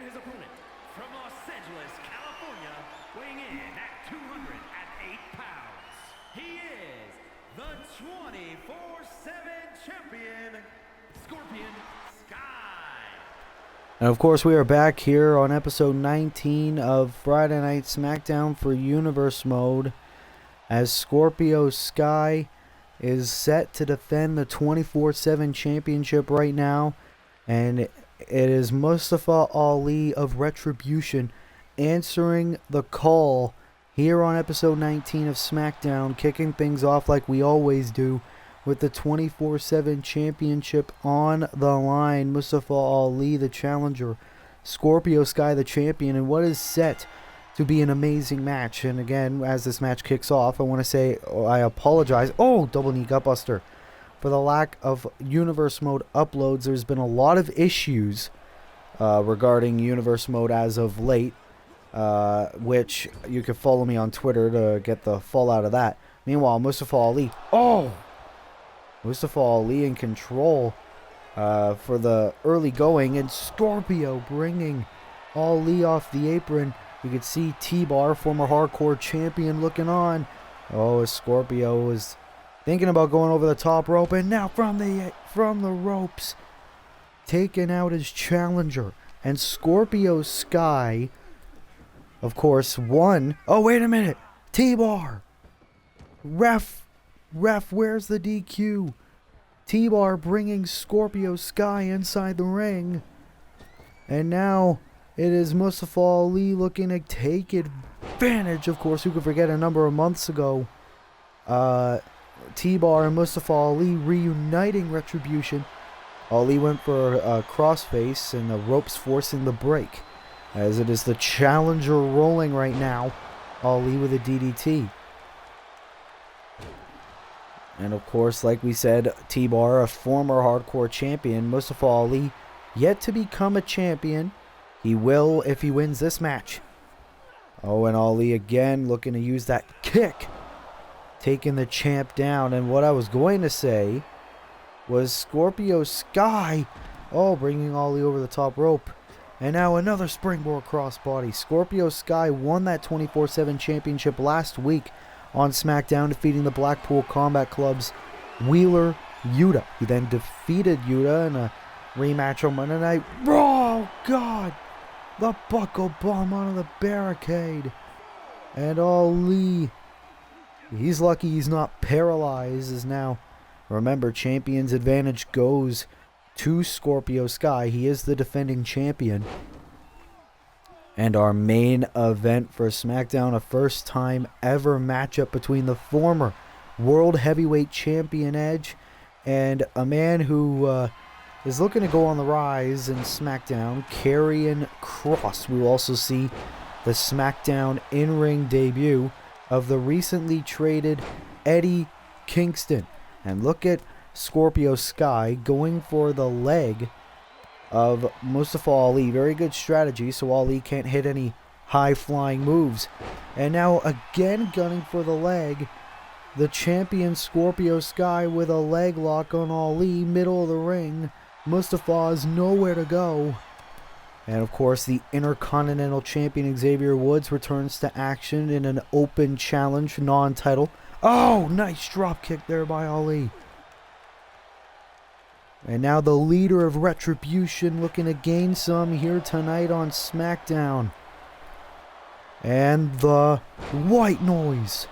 And his opponent, from Los Angeles, California, weighing in at 208 pounds, he is the 24/7 champion, Scorpion Sky. And of course, we are back here on episode 19 of Friday Night Smackdown for Universe Mode, as Scorpio Sky is set to defend the 24/7 championship right now. And it is Mustafa Ali of Retribution answering the call here on episode 19 of Smackdown, kicking things off like we always do with the 24/7 championship on the line. Mustafa Ali, the challenger, Scorpio Sky, the champion, and what is set to be an amazing match. And again, as this match kicks off, I want to say I apologize. Oh, double knee gutbuster. For the lack of Universe Mode uploads. There's been a lot of issues regarding Universe Mode as of late, which you can follow me on Twitter to get the fallout of that. Meanwhile, Mustafa Ali. Oh! Mustafa Ali in control for the early going, and Scorpio bringing Ali off the apron. You can see T-Bar, former hardcore champion, looking on. Oh, Scorpio is thinking about going over the top rope, and now from the ropes, taking out his challenger. And Scorpio Sky, of course, won. Oh, wait a minute. T-Bar. Ref, where's the DQ? T-Bar bringing Scorpio Sky inside the ring. And now it is Mustafa Ali looking to take advantage. Of course, who could forget a number of months ago, T-Bar and Mustafa Ali reuniting Retribution. Ali went for a crossface, and the ropes forcing the break, as it is the challenger rolling right now. Ali with a DDT. And of course, like we said, T-Bar, a former hardcore champion. Mustafa Ali yet to become a champion. He will if he wins this match. Oh, and Ali again looking to use that kick, taking the champ down. And what I was going to say was Scorpio Sky, oh, bringing Ali over the top rope. And now another springboard crossbody. Scorpio Sky won that 24/7 championship last week on SmackDown, defeating the Blackpool Combat Club's Wheeler Yuta. He then defeated Yuta in a rematch on Monday Night. Oh, God! The buckle bomb onto the barricade. And Ali, he's lucky he's not paralyzed, as now, remember, champion's advantage goes to Scorpio Sky. He is the defending champion. And our main event for SmackDown, a first time ever matchup between the former World Heavyweight Champion Edge and a man who is looking to go on the rise in SmackDown, Karrion Kross. We will also see the SmackDown in-ring debut of the recently traded Eddie Kingston. And look at Scorpio Sky going for the leg of Mustafa Ali. Very good strategy, so Ali can't hit any high-flying moves. And now again gunning for the leg. The champion Scorpio Sky with a leg lock on Ali, middle of the ring. Mustafa is nowhere to go. And of course, the Intercontinental Champion Xavier Woods returns to action in an open challenge, non-title. Oh, nice drop kick there by Ali. And now the leader of Retribution looking to gain some here tonight on SmackDown. And the white noise.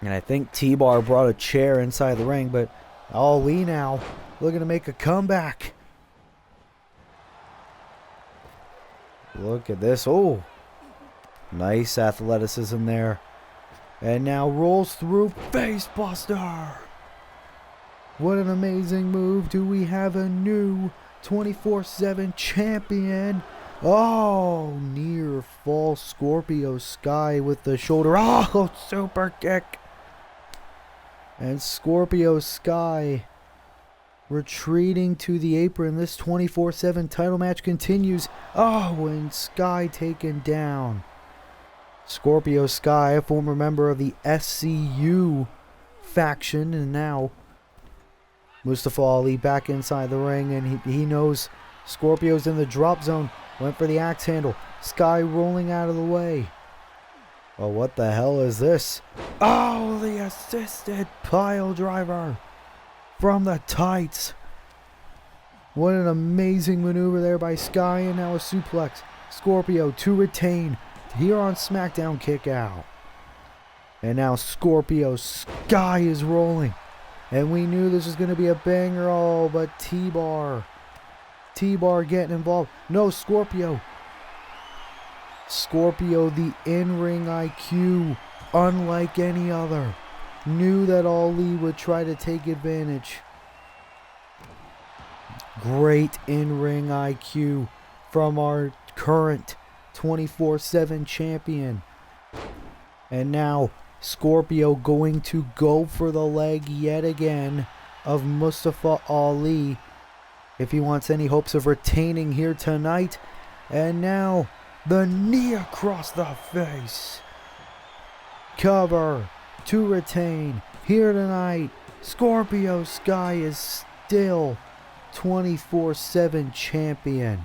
And I think T-Bar brought a chair inside the ring, but Ali now looking to make a comeback. Look at this. Oh, nice athleticism there. And now rolls through facebuster. What an amazing move. Do we have a new 24/7 champion? Oh, near fall Scorpio Sky with the shoulder. Oh, super kick. And Scorpio Sky retreating to the apron. This 24/7 title match continues. Oh, and Sky taken down. Scorpio Sky, a former member of the SCU faction, and now Mustafa Ali back inside the ring, and he knows Scorpio's in the drop zone. Went for the axe handle. Sky rolling out of the way. Oh, what the hell is this? Oh, the assisted pile driver from the tights. What an amazing maneuver there by Sky, and now a suplex. Scorpio to retain. Here on SmackDown, kick out. And now Scorpio, Sky is rolling. And we knew this was going to be a banger. Oh, but T-Bar getting involved. No, Scorpio. Scorpio, the in-ring IQ, unlike any other. Knew that Ali would try to take advantage. Great in-ring IQ from our current 24/7 champion. And now Scorpio going to go for the leg yet again of Mustafa Ali if he wants any hopes of retaining here tonight. And now the knee across the face. Cover to retain here tonight. Scorpio Sky is still 24/7 champion.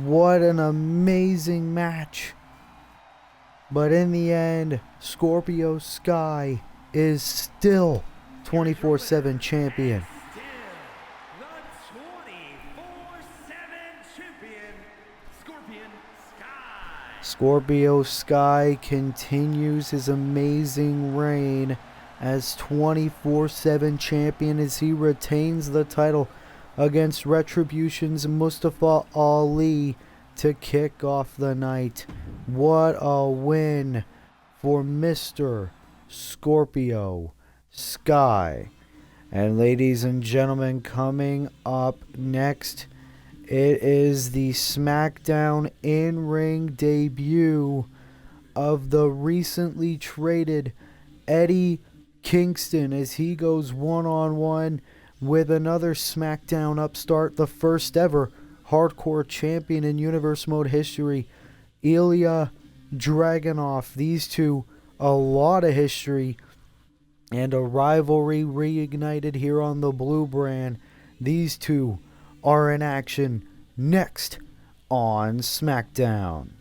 What an amazing match. But in the end, Scorpio Sky is still 24/7 champion. Scorpio Sky continues his amazing reign as 24/7 champion as he retains the title against Retribution's Mustafa Ali to kick off the night. What a win for Mr. Scorpio Sky. And ladies and gentlemen, coming up next, it is the SmackDown in-ring debut of the recently traded Eddie Kingston as he goes one-on-one with another SmackDown upstart, the first ever hardcore champion in Universe Mode history, Ilya Dragunov. These two, a lot of history and a rivalry reignited here on the Blue brand. These two are in action next on SmackDown.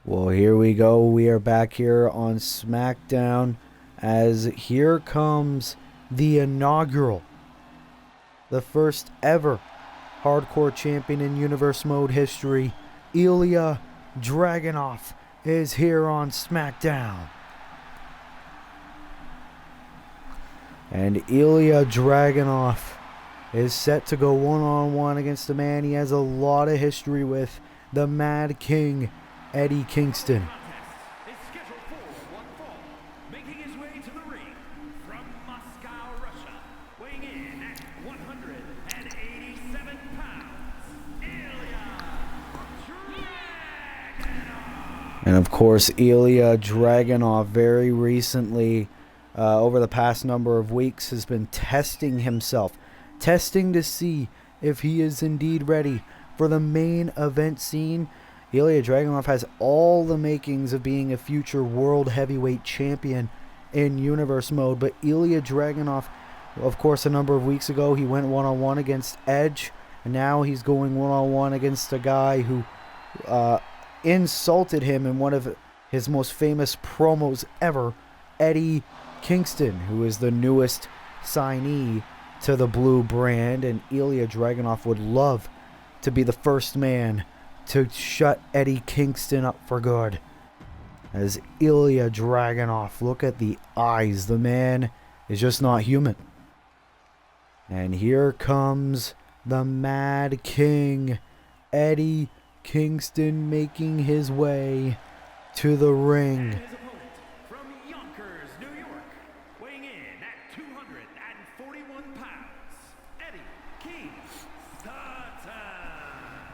Well, here we go. We are back here on SmackDown as here comes the inaugural, the first ever hardcore champion in Universe Mode history. Ilya Dragunov is here on SmackDown. And Ilya Dragunov is set to go one-on-one against a man he has a lot of history with, the Mad King, Eddie Kingston. Is scheduled for one fall, making his way to the ring from Moscow, Russia, weighing in at 187 pounds, Ilya Dragunov. And of course, Ilya Dragunov very recently, over the past number of weeks, has been testing himself, testing to see if he is indeed ready for the main event scene. Ilya Dragunov has all the makings of being a future world heavyweight champion in Universe Mode. But Ilya Dragunov, of course, a number of weeks ago, he went one-on-one against Edge. And now he's going one-on-one against a guy who insulted him in one of his most famous promos ever, Eddie Kingston, who is the newest signee to the Blue brand. And Ilya Dragunov would love to be the first man to shut Eddie Kingston up for good. As Ilya Dragunov, look at the eyes. The man is just not human. And here comes the Mad King, Eddie Kingston, making his way to the ring. And his opponent from Yonkers, New York, weighing in at 241 pounds, Eddie Kingston.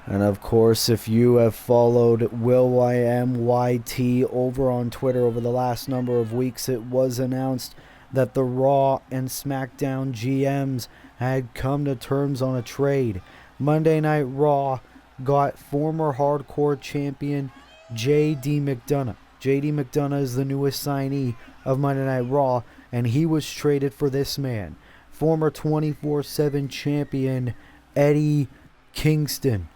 And of course, if you have followed WillYMYT over on Twitter over the last number of weeks, it was announced that the Raw and SmackDown GMs had come to terms on a trade. Monday Night Raw got former hardcore champion J.D. McDonough. JD McDonough is the newest signee of Monday Night Raw, and he was traded for this man, former 24/7 champion Eddie Kingston.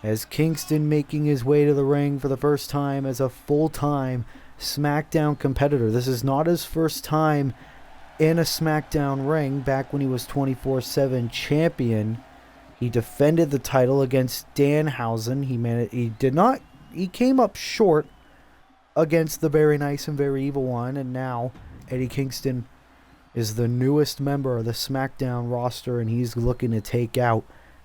As Kingston making his way to the ring for the first time as a full-time SmackDown competitor. This is not his first time in a SmackDown ring. Back when he was 24/7 champion, he defended the title against Danhausen. He came up short against the Very Nice and Very Evil One, and now Eddie Kingston is the newest member of the SmackDown roster, and he's looking to take out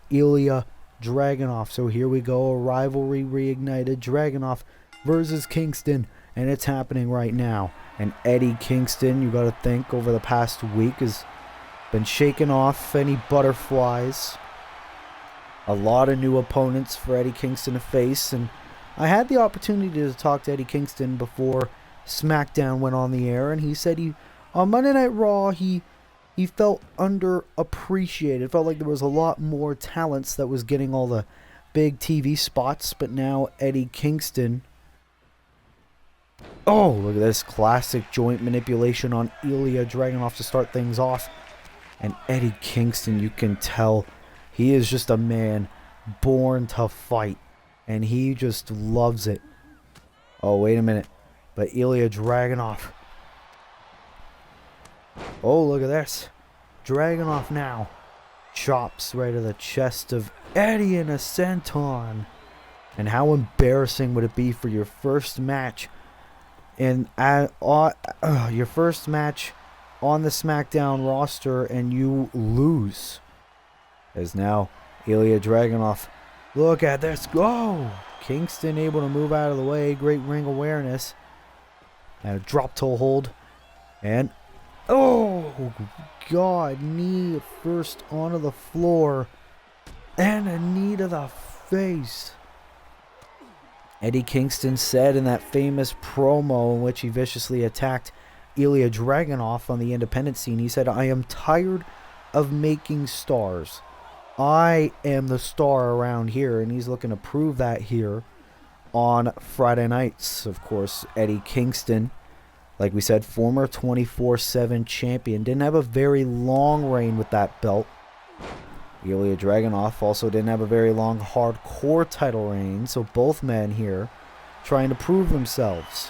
Ilya Dragunov. So here we go, a rivalry reignited. Dragunov versus Kingston, and it's happening right now. And Eddie Kingston, you got to think, over the past week has been shaking off any butterflies. A lot of new opponents for Eddie Kingston to face, and I had the opportunity to talk to Eddie Kingston before SmackDown went on the air, and he said on Monday Night Raw he felt underappreciated. Felt like there was a lot more talents that was getting all the big TV spots, but now Eddie Kingston. Oh, look at this classic joint manipulation on Ilya Dragunov to start things off. And Eddie Kingston, you can tell he is just a man born to fight, and he just loves it. Oh, wait a minute. But Ilya Dragunov. Oh, look at this. Dragunov now chops right to the chest of Eddie in a senton. And how embarrassing would it be for your first match your first match on the SmackDown roster and you lose? As now Ilya Dragunov, look at this. Go! Kingston able to move out of the way. Great ring awareness. And a drop toe hold. And oh God, knee first onto the floor. And a knee to the face. Eddie Kingston said in that famous promo in which he viciously attacked Ilya Dragunov on the independent scene, he said, "I am tired of making stars. I am the star around here," and he's looking to prove that here on Friday nights. Of course, Eddie Kingston, like we said, former 24/7 champion, didn't have a very long reign with that belt. Ilya Dragunov also didn't have a very long hardcore title reign, so both men here trying to prove themselves.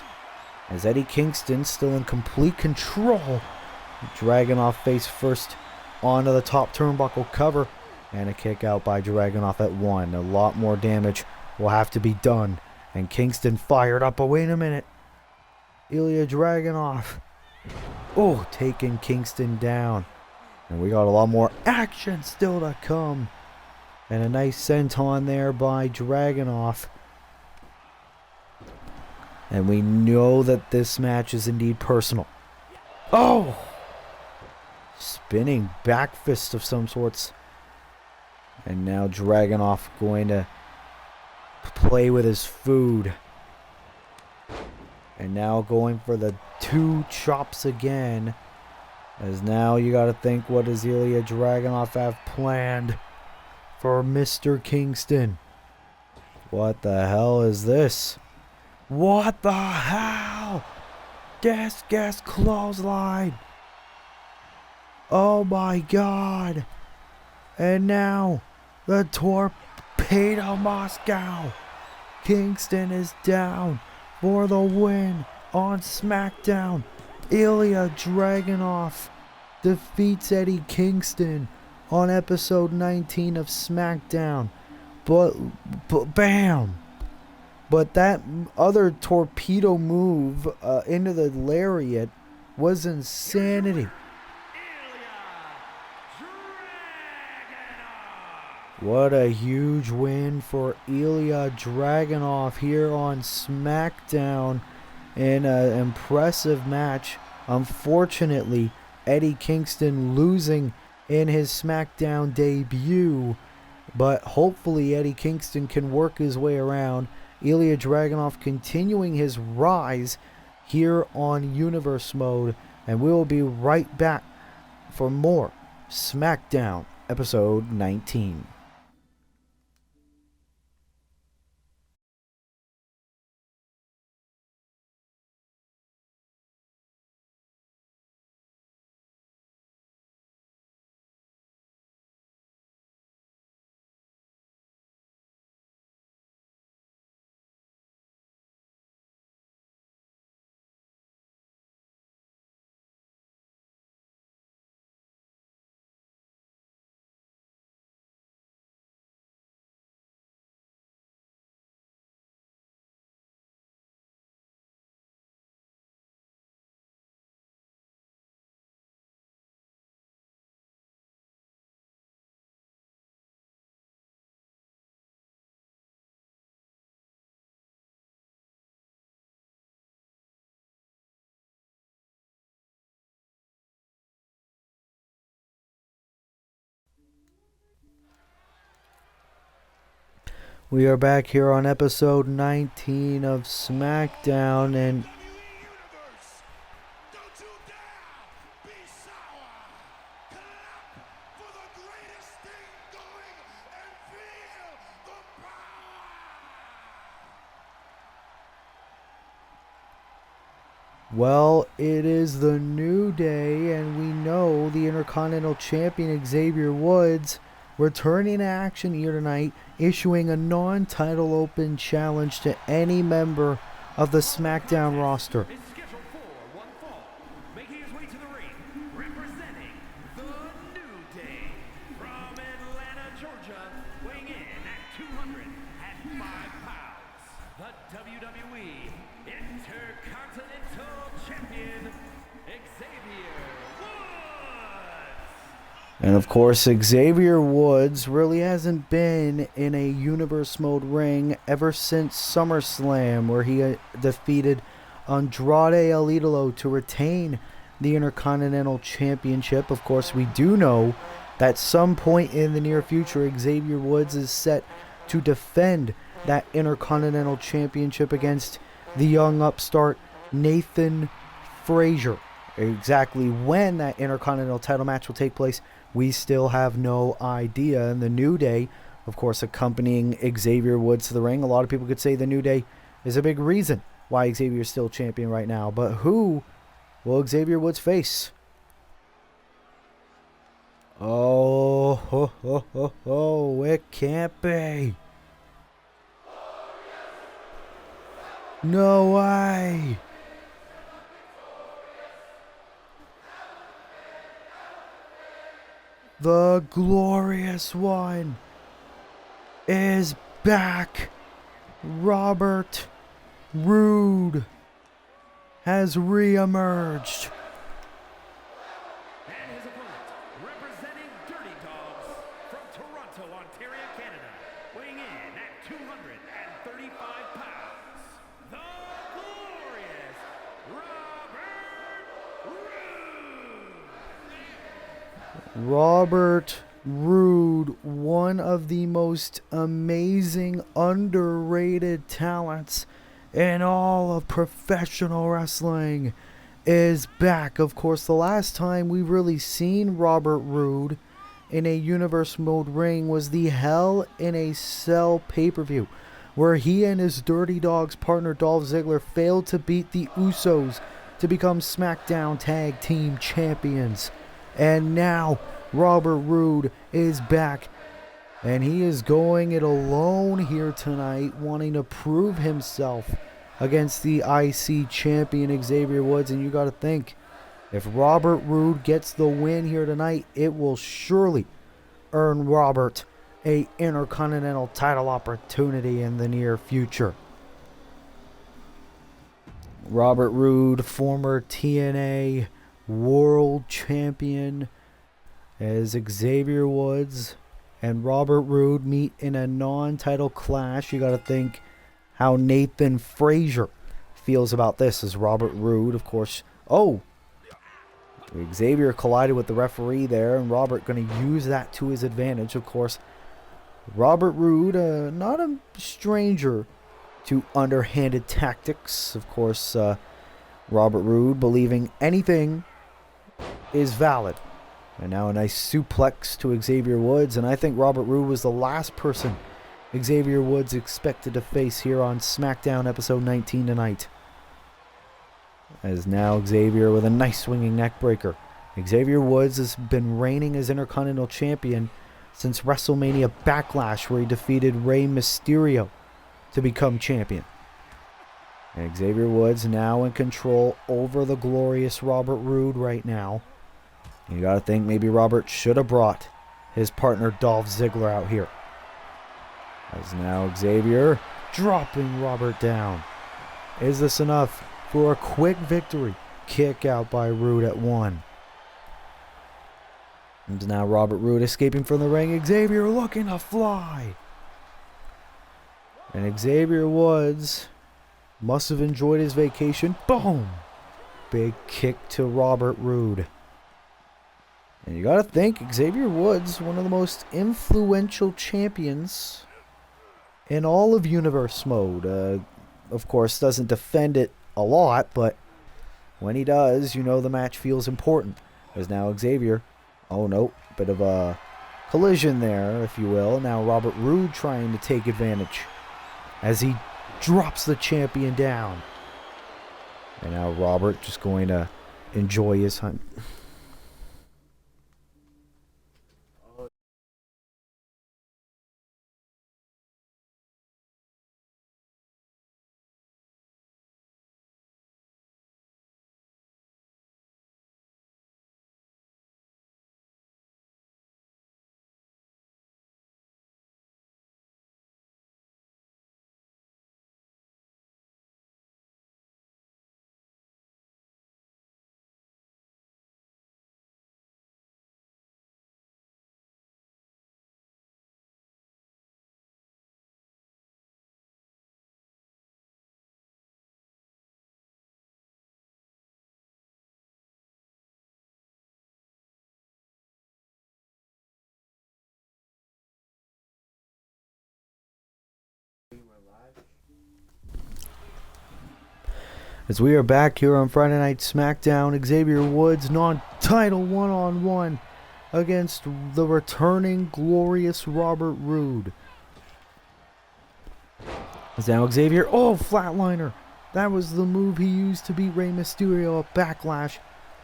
As Eddie Kingston still in complete control. Dragunov face first onto the top turnbuckle cover, and a kick out by Dragunov at 1. A lot more damage will have to be done. And Kingston fired up, but wait a minute. Ilya Dragunov. Oh, taking Kingston down. And we got a lot more action still to come. And a nice senton there by Dragunov. And we know that this match is indeed personal. Oh! Spinning back fist of some sorts. And now Dragunov going to play with his food. And now going for the 2 chops again. As now you got to think, what does Ilya Dragunov have planned for Mr. Kingston? What the hell is this? What the hell? Gas clothesline. Oh my God. And now the Torpedo Moscow. Kingston is down for the win on SmackDown. Ilya Dragunov defeats Eddie Kingston on episode 19 of SmackDown. But bam! But that other torpedo move into the lariat was insanity. What a huge win for Ilya Dragunov here on SmackDown in an impressive match. Unfortunately, Eddie Kingston losing in his SmackDown debut, but hopefully Eddie Kingston can work his way around. Ilya Dragunov continuing his rise here on Universe Mode, and we'll be right back for more SmackDown episode 19. We are back here on episode 19 of Smackdown, and well, it is the New Day, and we know the Intercontinental Champion Xavier Woods returning to action here tonight, issuing a non-title open challenge to any member of the SmackDown roster. Is scheduled for one fall, making his way to the ring, representing the New Day from Atlanta, Georgia, weighing in at 205 pounds, the WWE Intercontinental Champion, Xavier Woods. And of course, Xavier Woods really hasn't been in a Universe Mode ring ever since SummerSlam, where he defeated Andrade El Idolo to retain the Intercontinental Championship. Of course, we do know that some point in the near future, Xavier Woods is set to defend that Intercontinental Championship against the young upstart Nathan Frazier. Exactly when that Intercontinental title match will take place, we still have no idea. And the New Day, of course, accompanying Xavier Woods to the ring. A lot of people could say the New Day is a big reason why Xavier is still champion right now. But who will Xavier Woods face? Oh, it can't be. No way. The Glorious One is back. Robert Roode has re-emerged. And his opponent, representing Dirty Dogs from Toronto, Ontario, Canada, weighing in at 235 pounds, the glorious Robert Roode, one of the most amazing, underrated talents in all of professional wrestling, is back. Of course, the last time we've really seen Robert Roode in a Universe Mode ring was the Hell in a Cell pay-per-view, where he and his Dirty Dogs partner Dolph Ziggler failed to beat the Usos to become SmackDown Tag Team Champions. And now Robert Roode is back, and he is going it alone here tonight, wanting to prove himself against the IC champion Xavier Woods. And you got to think, if Robert Roode gets the win here tonight, it will surely earn Robert a Intercontinental title opportunity in the near future. Robert Roode, former TNA World Champion, as Xavier Woods and Robert Roode meet in a non-title clash. You got to think how Nathan Frazier feels about this, as Robert Roode, of course. Oh, Xavier collided with the referee there, and Robert going to use that to his advantage. Of course, Robert Roode, not a stranger to underhanded tactics. Of course, Robert Roode believing anything is valid. And now a nice suplex to Xavier Woods, and I think Robert Roode was the last person Xavier Woods expected to face here on SmackDown episode 19 tonight. As now Xavier with a nice swinging neck breaker. Xavier Woods has been reigning as Intercontinental Champion since WrestleMania Backlash, where he defeated Rey Mysterio to become champion. And Xavier Woods now in control over the glorious Robert Roode right now. You gotta think maybe Robert should have brought his partner Dolph Ziggler out here. As now Xavier dropping Robert down. Is this enough for a quick victory? Kick out by Roode at 1. And now Robert Roode escaping from the ring. Xavier looking to fly. And Xavier Woods must have enjoyed his vacation. Boom! Big kick to Robert Roode. And you gotta think, Xavier Woods, one of the most influential champions in all of Universe mode. Of course, doesn't defend it a lot, but when he does, you know the match feels important. As now Xavier, oh no, bit of a collision there, if you will. Now Robert Roode trying to take advantage as he drops the champion down. And now Robert just going to enjoy his hunt. As we are back here on Friday Night Smackdown, Xavier Woods non-title one-on-one against the returning glorious Robert Roode. As now Xavier, oh, flatliner. That was the move he used to beat Rey Mysterio at Backlash,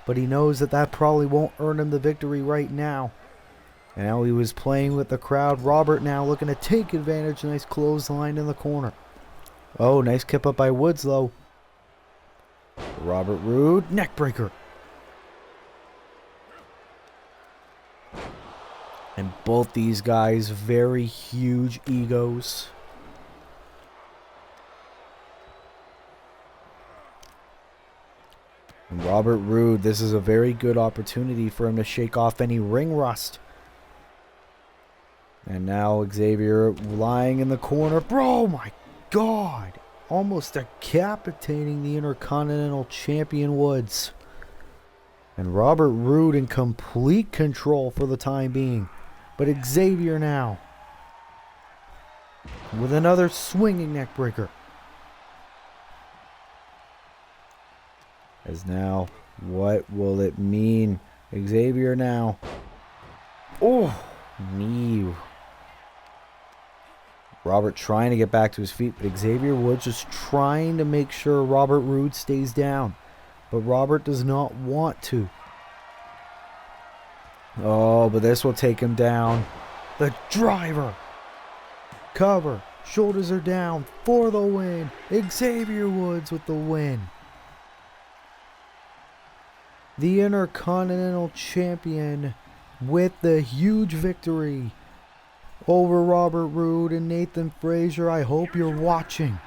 but he knows that probably won't earn him the victory right now. And now he was playing with the crowd. Robert now looking to take advantage. Nice clothesline in the corner. Oh, nice kip up by Woods though. Robert Roode, neckbreaker. And both these guys, very huge egos. And Robert Roode, this is a very good opportunity for him to shake off any ring rust. And now Xavier lying in the corner. Bro, my God. Almost decapitating the Intercontinental Champion Woods. And Robert Roode in complete control for the time being. But Xavier now with another swinging neckbreaker. As now, what will it mean? Xavier now. Oh, knee. Robert trying to get back to his feet, but Xavier Woods just trying to make sure Robert Roode stays down. But Robert does not want to. Oh, but this will take him down. The driver. Cover. Shoulders are down for the win. Xavier Woods with the win. The Intercontinental Champion with the huge victory over Robert Roode and Nathan Frazier. I hope you're watching.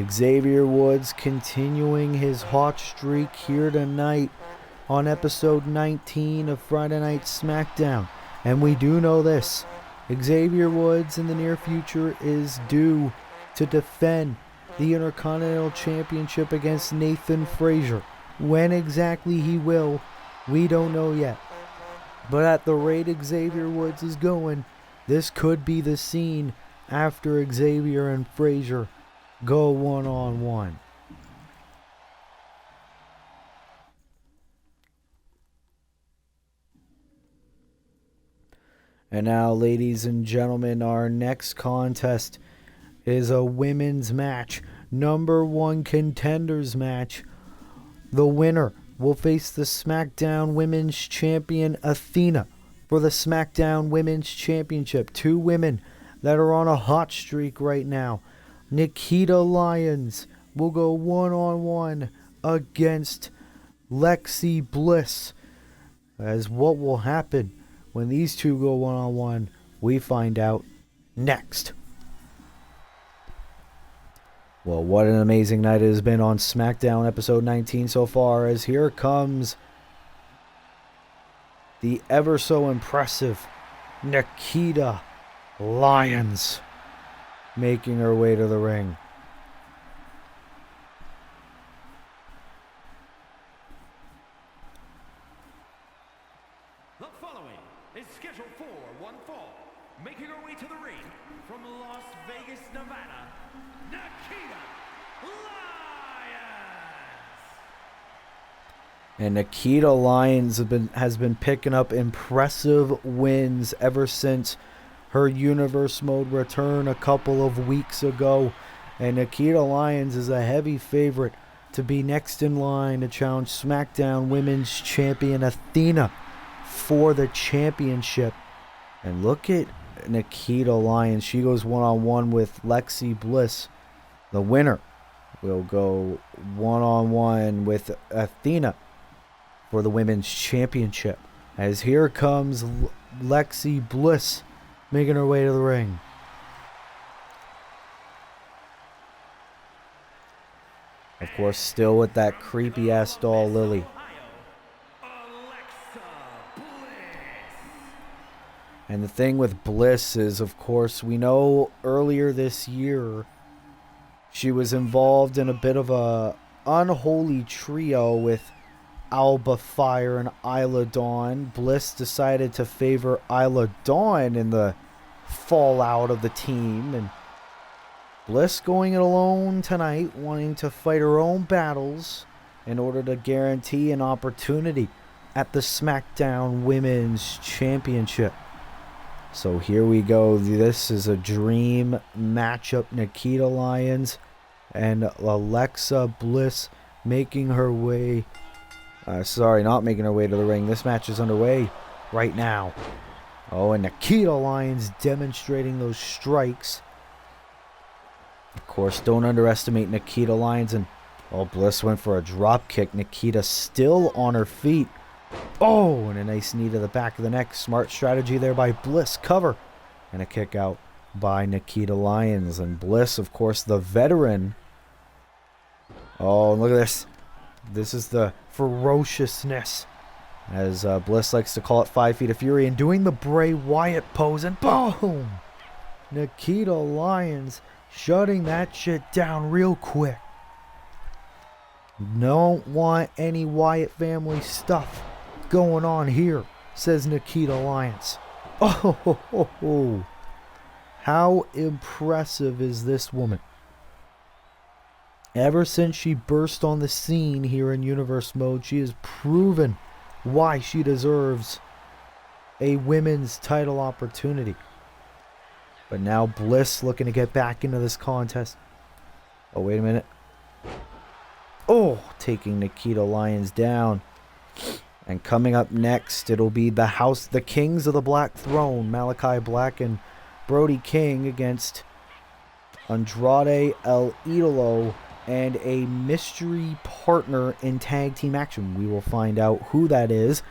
Xavier Woods continuing his hot streak here tonight on episode 19 of Friday Night Smackdown. And we do know this. Xavier Woods in the near future is due to defend the Intercontinental Championship against Nathan Frazier. When exactly he will, we don't know yet. But at the rate Xavier Woods is going, this could be the scene after Xavier and Frazier go one-on-one. And now, ladies and gentlemen, our next contest is a women's match. Number 1 contenders match. The winner will face the SmackDown Women's Champion Athena for the SmackDown Women's Championship. Two women that are on a hot streak right now. Nikita Lyons will go one-on-one against Lexi Bliss. As what will happen when these two go one-on-one, we find out next. Well, what an amazing night it has been on SmackDown episode 19 so far, as here comes the ever so impressive Nikita Lyons making her way to the ring. The following is scheduled for one fall. Making her way to the ring from Las Vegas, Nevada, Nikita Lyons. And Nikita Lyons has been picking up impressive wins ever since her Universe Mode return a couple of weeks ago. And Nikita Lyons is a heavy favorite to be next in line to challenge SmackDown Women's Champion Athena for the championship. And look at Nikita Lyons. She goes one-on-one with Lexi Bliss. The winner will go one-on-one with Athena for the Women's Championship. As here comes Lexi Bliss making her way to the ring. Of course, still with that creepy-ass doll, Lily. And the thing with Bliss is, of course, we know earlier this year she was involved in a bit of a unholy trio with Alba Fire and Isla Dawn. Bliss decided to favor Isla Dawn in the fallout of the team, and Bliss going it alone tonight, wanting to fight her own battles in order to guarantee an opportunity at the SmackDown Women's Championship. So here we go. This is a dream matchup. Nikita Lyons and Alexa Bliss making her way. Not making her way to the ring. This match is underway right now. Oh, and Nikita Lyons demonstrating those strikes. Of course, don't underestimate Nikita Lyons. And Bliss went for a drop kick. Nikita still on her feet. Oh, and a nice knee to the back of the neck. Smart strategy there by Bliss. Cover. And a kick out by Nikita Lyons. And Bliss, of course, the veteran. Oh, look at this. This is the ferociousness, as Bliss likes to call it, 5 Feet of Fury. And doing the Bray Wyatt pose. And boom! Nikita Lyons shutting that shit down real quick. Don't want any Wyatt family stuff going on here, says Nikita Lyons. Oh, how impressive is this woman? Ever since she burst on the scene here in Universe Mode, she has proven why she deserves a women's title opportunity. But now Bliss looking to get back into this contest. Oh, wait a minute. Oh, taking Nikita Lyons down. And coming up next, it'll be the Kings of the Black Throne, Malachi Black and Brody King, against Andrade El Idolo and a mystery partner in tag team action. We will find out who that is.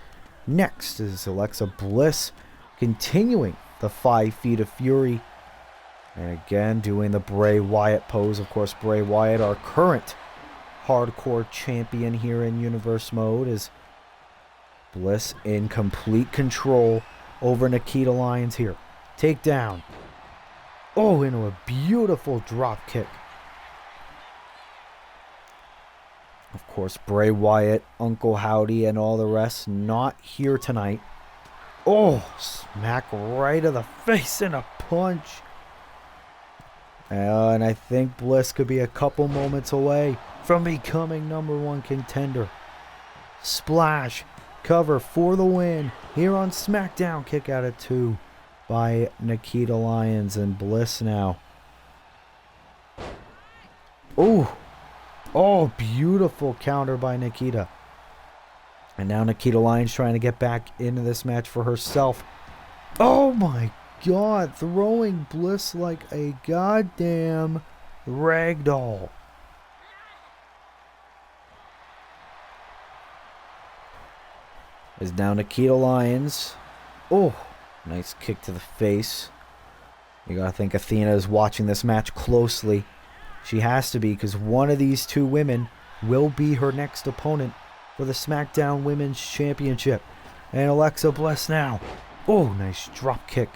Next is Alexa Bliss continuing the 5 Feet of Fury. And again, doing the Bray Wyatt pose. Of course, Bray Wyatt, our current hardcore champion here in Universe Mode, is Bliss in complete control over Nikita Lyons here. Takedown. Oh, into a beautiful drop kick. Of course, Bray Wyatt, Uncle Howdy, and all the rest not here tonight. Oh, smack right to the face and a punch. And I think Bliss could be a couple moments away from becoming #1 contender. Splash. Cover for the win here on SmackDown. Kick out at 2 by Nikita Lyons, and Bliss now. Oh, beautiful counter by Nikita. And now Nikita Lyons trying to get back into this match for herself. Oh my God, throwing Bliss like a goddamn ragdoll. Is now Nikita Lyons. Oh, nice kick to the face. You gotta think Athena is watching this match closely. She has to be, because one of these two women will be her next opponent for the SmackDown Women's Championship. And Alexa Bliss now. Oh, nice drop kick.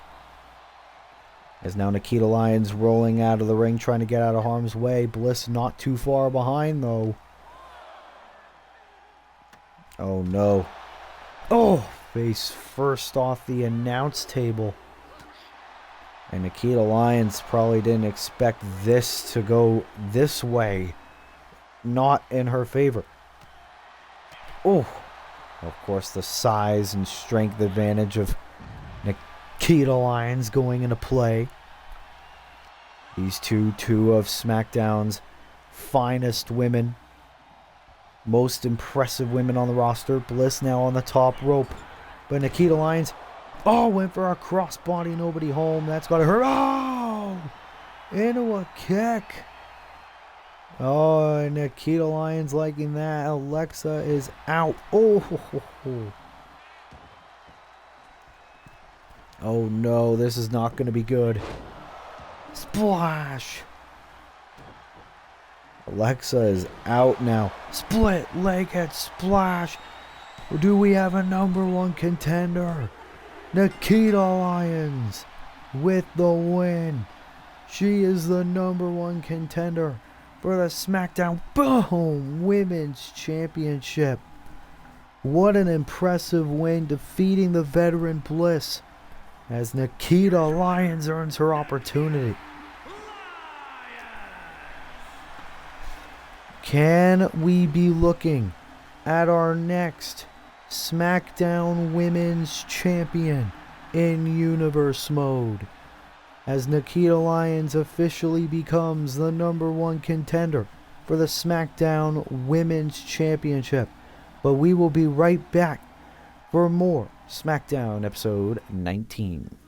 As now Nikita Lyons rolling out of the ring, trying to get out of harm's way. Bliss not too far behind, though. Oh, no. Oh, face first off the announce table. And Nikita Lyons probably didn't expect this to go this way. Not in her favor. Oh, of course, the size and strength advantage of Nikita Lyons going into play. These two of SmackDown's finest women. Most impressive women on the roster. Bliss now on the top rope. But Nikita Lyons, went for a crossbody, nobody home. That's got to hurt. Oh, into a kick. Oh, Nikita Lyons liking that. Alexa is out. Oh no, this is not going to be good. Splash. Alexa is out now. Split leg head splash. Or do we have a #1 contender? Nikita Lyons with the win. She is the #1 contender for the Smackdown Women's Championship. What an impressive win, defeating the veteran Bliss as Nikita Lyons earns her opportunity. Can we be looking at our next SmackDown Women's Champion in Universe mode as Nikita Lyons officially becomes the #1 contender for the SmackDown Women's Championship? But we will be right back for more SmackDown episode 19.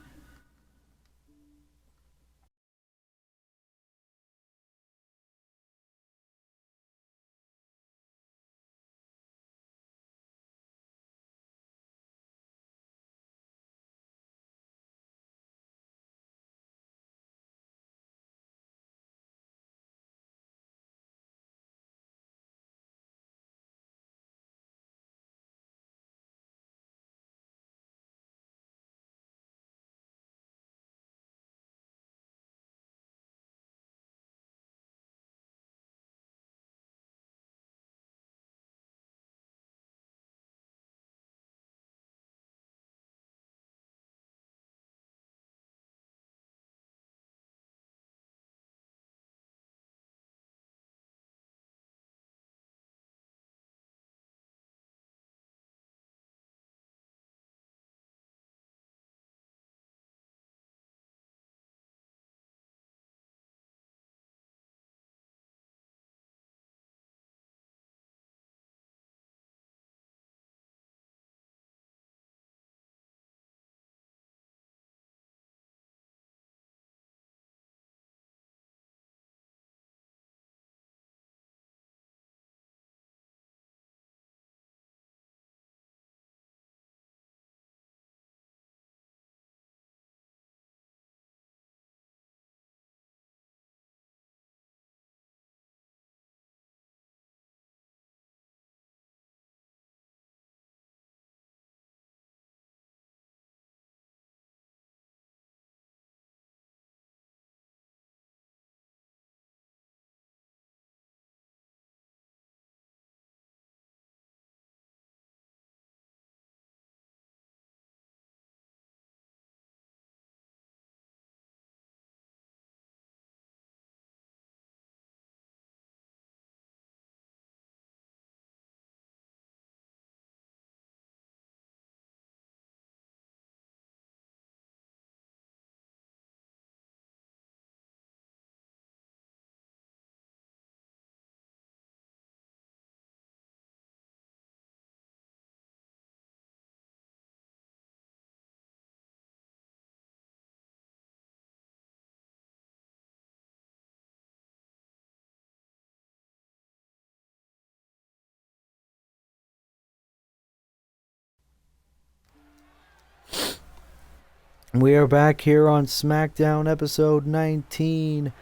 We are back here on SmackDown episode 19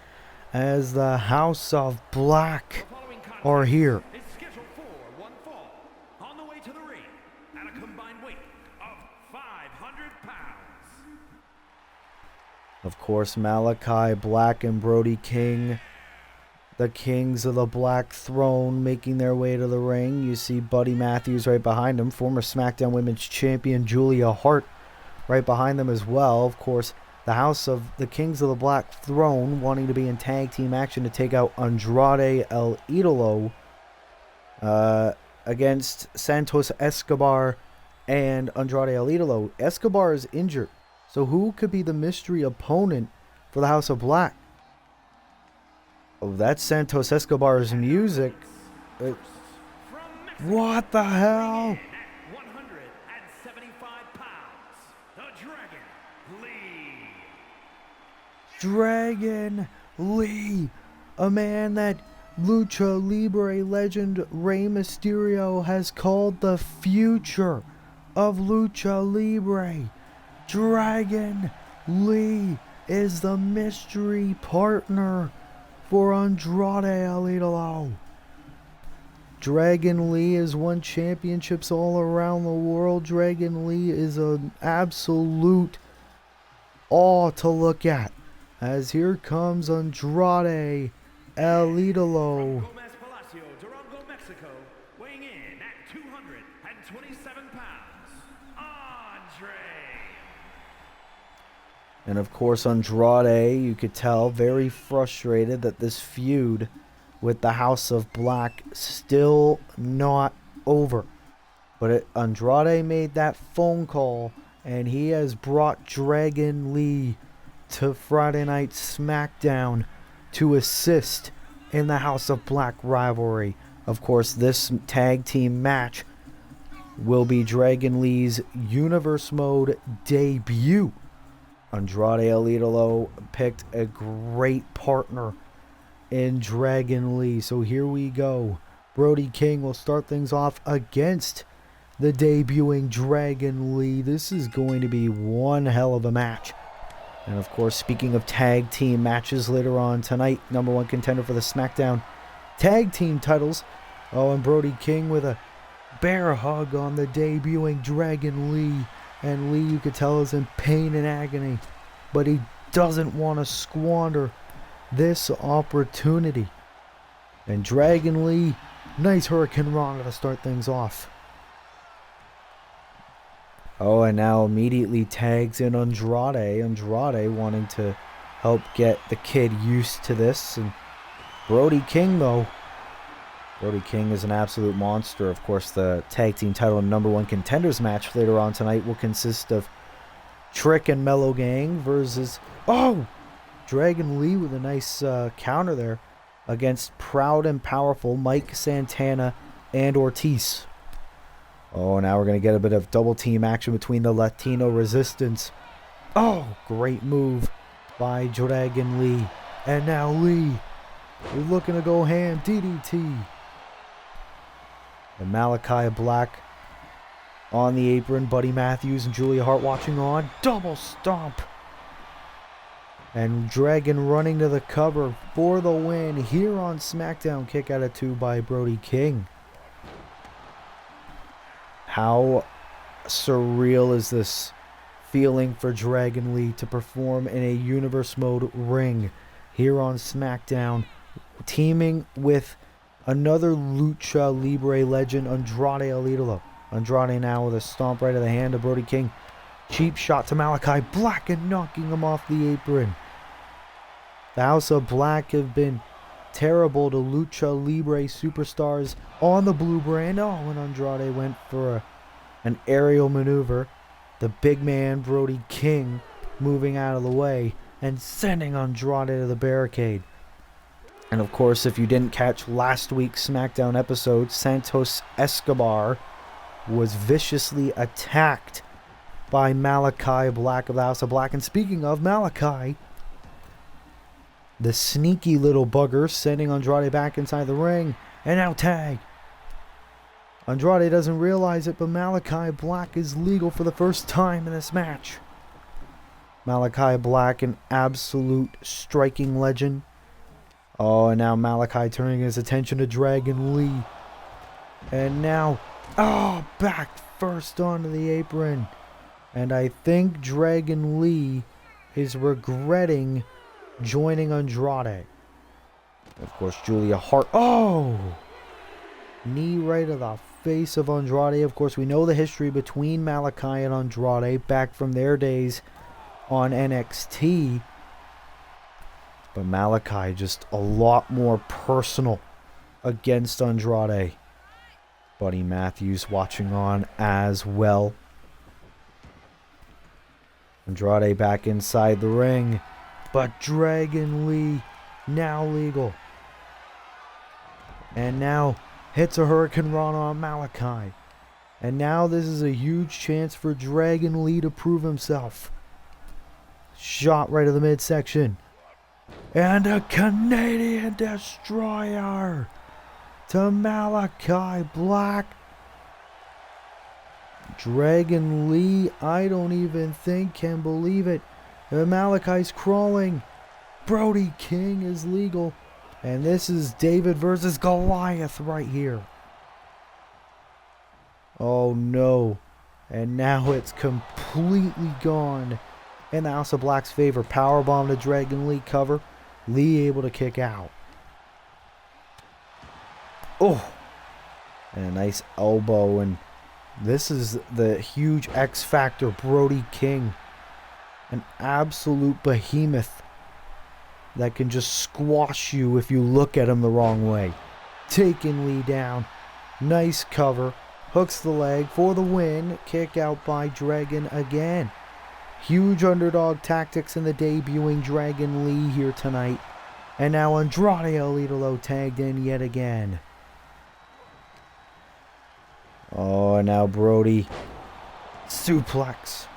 as the House of Black are here. Is scheduled for one fall. On the way to the ring at a combined weight of 500 pounds. Of course, Malachi Black and Brody King the Kings of the Black Throne making their way to the ring. You see Buddy Matthews right behind him. Former SmackDown Women's Champion Julia Hart right behind them as well. Of course, the House of the Kings of the Black Throne wanting to be in tag team action to take out Andrade El Idolo against Santos Escobar and Andrade El Idolo. Escobar is injured, so who could be the mystery opponent for the House of Black? Oh, that's Santos Escobar's music. What the hell? 175 pounds, the Dragon Lee, a man that Lucha Libre legend Rey Mysterio has called the future of Lucha Libre. Dragon Lee is the mystery partner for Andrade El Idolo. Dragon Lee has won championships all around the world. Dragon Lee is an absolute awe to look at. As here comes Andrade El Idolo. Mexico, weighing in at 227 pounds, Andre. And of course, Andrade, you could tell, very frustrated that this feud with the House of Black still not over. But Andrade made that phone call, and he has brought Dragon Lee to Friday Night SmackDown to assist in the House of Black rivalry. Of course, this tag team match will be Dragon Lee's Universe Mode debut. Andrade El Idolo picked a great partner in Dragon Lee. So here we go. Brody King will start things off against the debuting Dragon Lee. This is going to be one hell of a match. And of course, speaking of tag team matches later on tonight, #1 contender for the SmackDown tag team titles. Oh, and Brody King with a bear hug on the debuting Dragon Lee. And Lee, you could tell, is in pain and agony. But he doesn't want to squander this opportunity. And Dragon Lee, nice Hurricane Rana to start things off. Oh, and now immediately tags in Andrade. Andrade wanting to help get the kid used to this. And Brody King, though. Brody King is an absolute monster. Of course, the tag team title and #1 contenders match later on tonight will consist of Trick and Mellow Gang versus... Oh! Dragon Lee with a nice counter there against Proud and Powerful Mike Santana and Ortiz. Oh, now we're going to get a bit of double team action between the Latino Resistance. Oh, great move by Dragon Lee. And now Lee is looking to go ham. DDT. And Malachi Black on the apron. Buddy Matthews and Julia Hart watching on. Double stomp. And Dragon running to the cover for the win here on SmackDown. Kick out of 2 by Brody King. How surreal is this feeling for Dragon Lee to perform in a Universe Mode ring here on SmackDown, teaming with another Lucha Libre legend, Andrade El Idolo. Andrade now with a stomp right of the hand of Brody King. Cheap shot to Malachi Black and knocking him off the apron. The House of Black have been terrible to Lucha Libre superstars on the blue brand. Oh, and Andrade went for an aerial maneuver. The big man, Brody King, moving out of the way and sending Andrade to the barricade. And of course, if you didn't catch last week's SmackDown episode, Santos Escobar was viciously attacked by Malachi Black of the House of Black. And speaking of Malachi, the sneaky little bugger sending Andrade back inside the ring. And now tag. Andrade doesn't realize it, but Malachi Black is legal for the first time in this match. Malachi Black, an absolute striking legend. Oh, and now Malachi turning his attention to Dragon Lee. And now, oh, back first onto the apron. And I think Dragon Lee is regretting joining Andrade. Of course, Julia Hart. Oh! Knee right to the face of Andrade. Of course, we know the history between Malachi and Andrade back from their days on NXT. But Malachi just a lot more personal against Andrade. Buddy Matthews watching on as well. Andrade back inside the ring. But Dragon Lee now legal. And now hits a Hurricane Rana on Malachi. And now this is a huge chance for Dragon Lee to prove himself. Shot right to the midsection. And a Canadian Destroyer to Malachi Black. Dragon Lee, I don't even think can believe it. Malachi's crawling. Brody King is legal. And this is David versus Goliath right here. Oh no. And now it's completely gone in the House of Black's favor. Powerbomb to Dragon Lee, cover. Lee able to kick out. Oh. And a nice elbow. And this is the huge X Factor, Brody King. An absolute behemoth that can just squash you if you look at him the wrong way. Taking Lee down. Nice cover. Hooks the leg for the win. Kick out by Dragon again. Huge underdog tactics in the debuting Dragon Lee here tonight. And now Andrade El Idolo tagged in yet again. Oh, and now Brody. Suplex.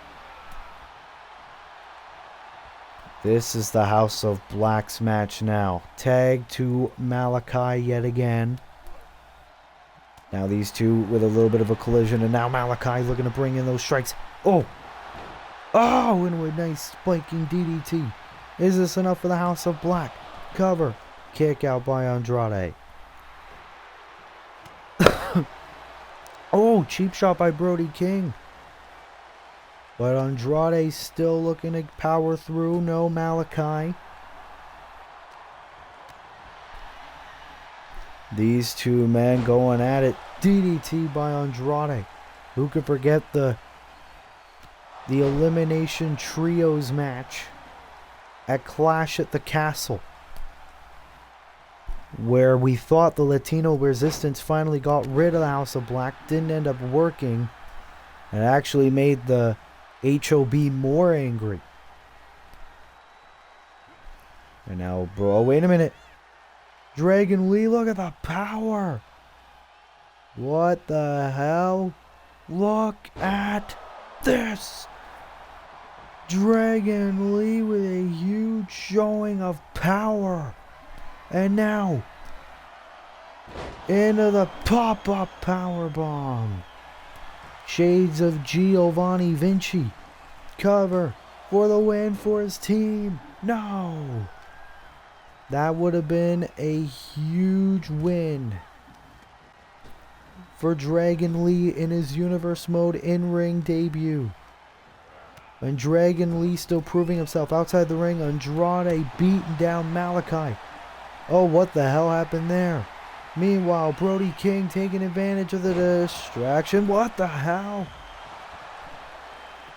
This is the House of Black's match now. Tag to Malachi yet again. Now these two with a little bit of a collision. And now Malachi looking to bring in those strikes. Oh! Oh! Into a nice spiking DDT. Is this enough for the House of Black? Cover. Kick out by Andrade. Oh! Cheap shot by Brody King. But Andrade still looking to power through. No Malachi. These two men going at it. DDT by Andrade. Who could forget the Elimination Trios match at Clash at the Castle, where we thought the Latino Resistance finally got rid of the House of Black. Didn't end up working. And actually made the HOB more angry. And now, bro, wait a minute. Dragon Lee, look at the power. What the hell? Look at this. Dragon Lee with a huge showing of power. And now, into the pop-up powerbomb. Shades of Giovanni Vinci. Cover for the win for his team. No. That would have been a huge win for Dragon Lee in his Universe Mode in-ring debut. And Dragon Lee still proving himself outside the ring. Andrade beating down Malachi. Oh, what the hell happened there? Meanwhile, Brody King taking advantage of the distraction. What the hell?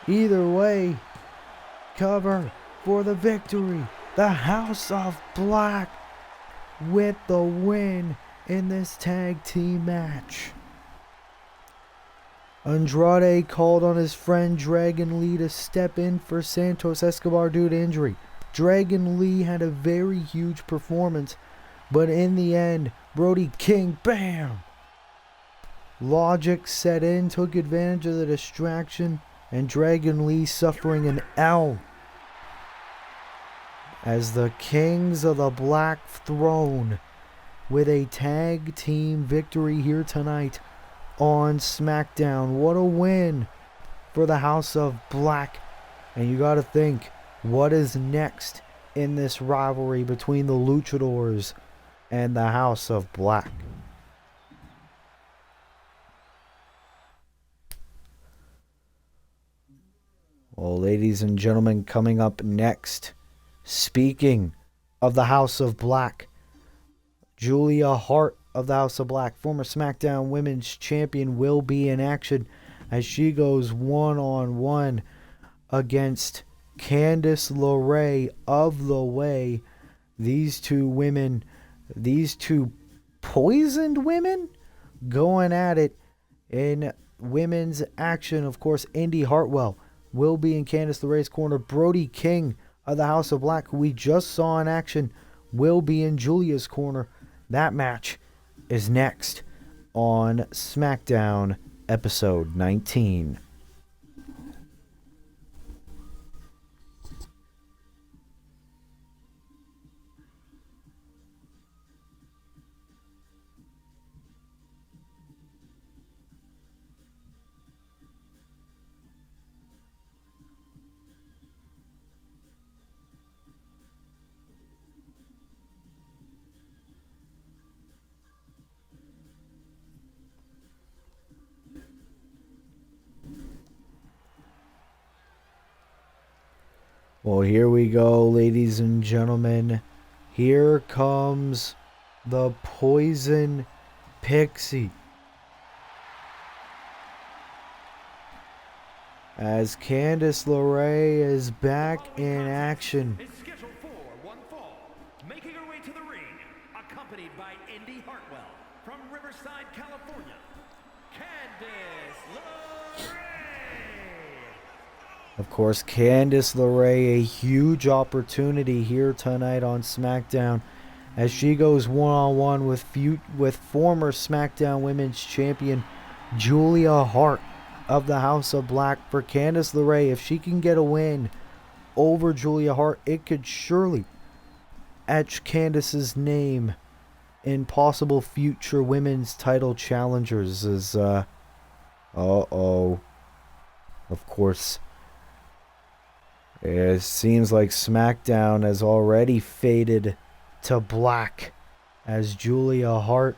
Either way, cover for the victory. The House of Black with the win in this tag team match. Andrade called on his friend Dragon Lee to step in for Santos Escobar due to injury. Dragon Lee had a very huge performance, but in the end, Brody King, bam! Logic set in, took advantage of the distraction, and Dragon Lee suffering an L as the Kings of the Black Throne with a tag team victory here tonight on Smackdown. What a win for the House of Black. And you gotta think, what is next in this rivalry between the Luchadors and the House of Black? Well, ladies and gentlemen, coming up next, speaking of the House of Black, Julia Hart of the House of Black, former SmackDown Women's Champion, will be in action as she goes one-on-one against Candice LeRae of The Way. These two women, these two poisoned women, going at it in women's action. Of course, Indy Hartwell will be in Candice LeRae's corner. Brody King of the House of Black, who we just saw in action, will be in Julia's corner. That match is next on SmackDown episode 19. Well, here we go, ladies and gentlemen. Here comes the Poison Pixie. As Candice LeRae is back in action. Is scheduled for one fall. Making her way to the ring, accompanied by Indy Hartwell from Riverside, California, Candice LeRae. Of course, Candice LeRae, a huge opportunity here tonight on SmackDown as she goes one-on-one with former SmackDown Women's Champion Julia Hart of the House of Black. For Candice LeRae, if she can get a win over Julia Hart, it could surely etch Candice's name in possible future women's title challengers. As of course, it seems like SmackDown has already faded to black as Julia Hart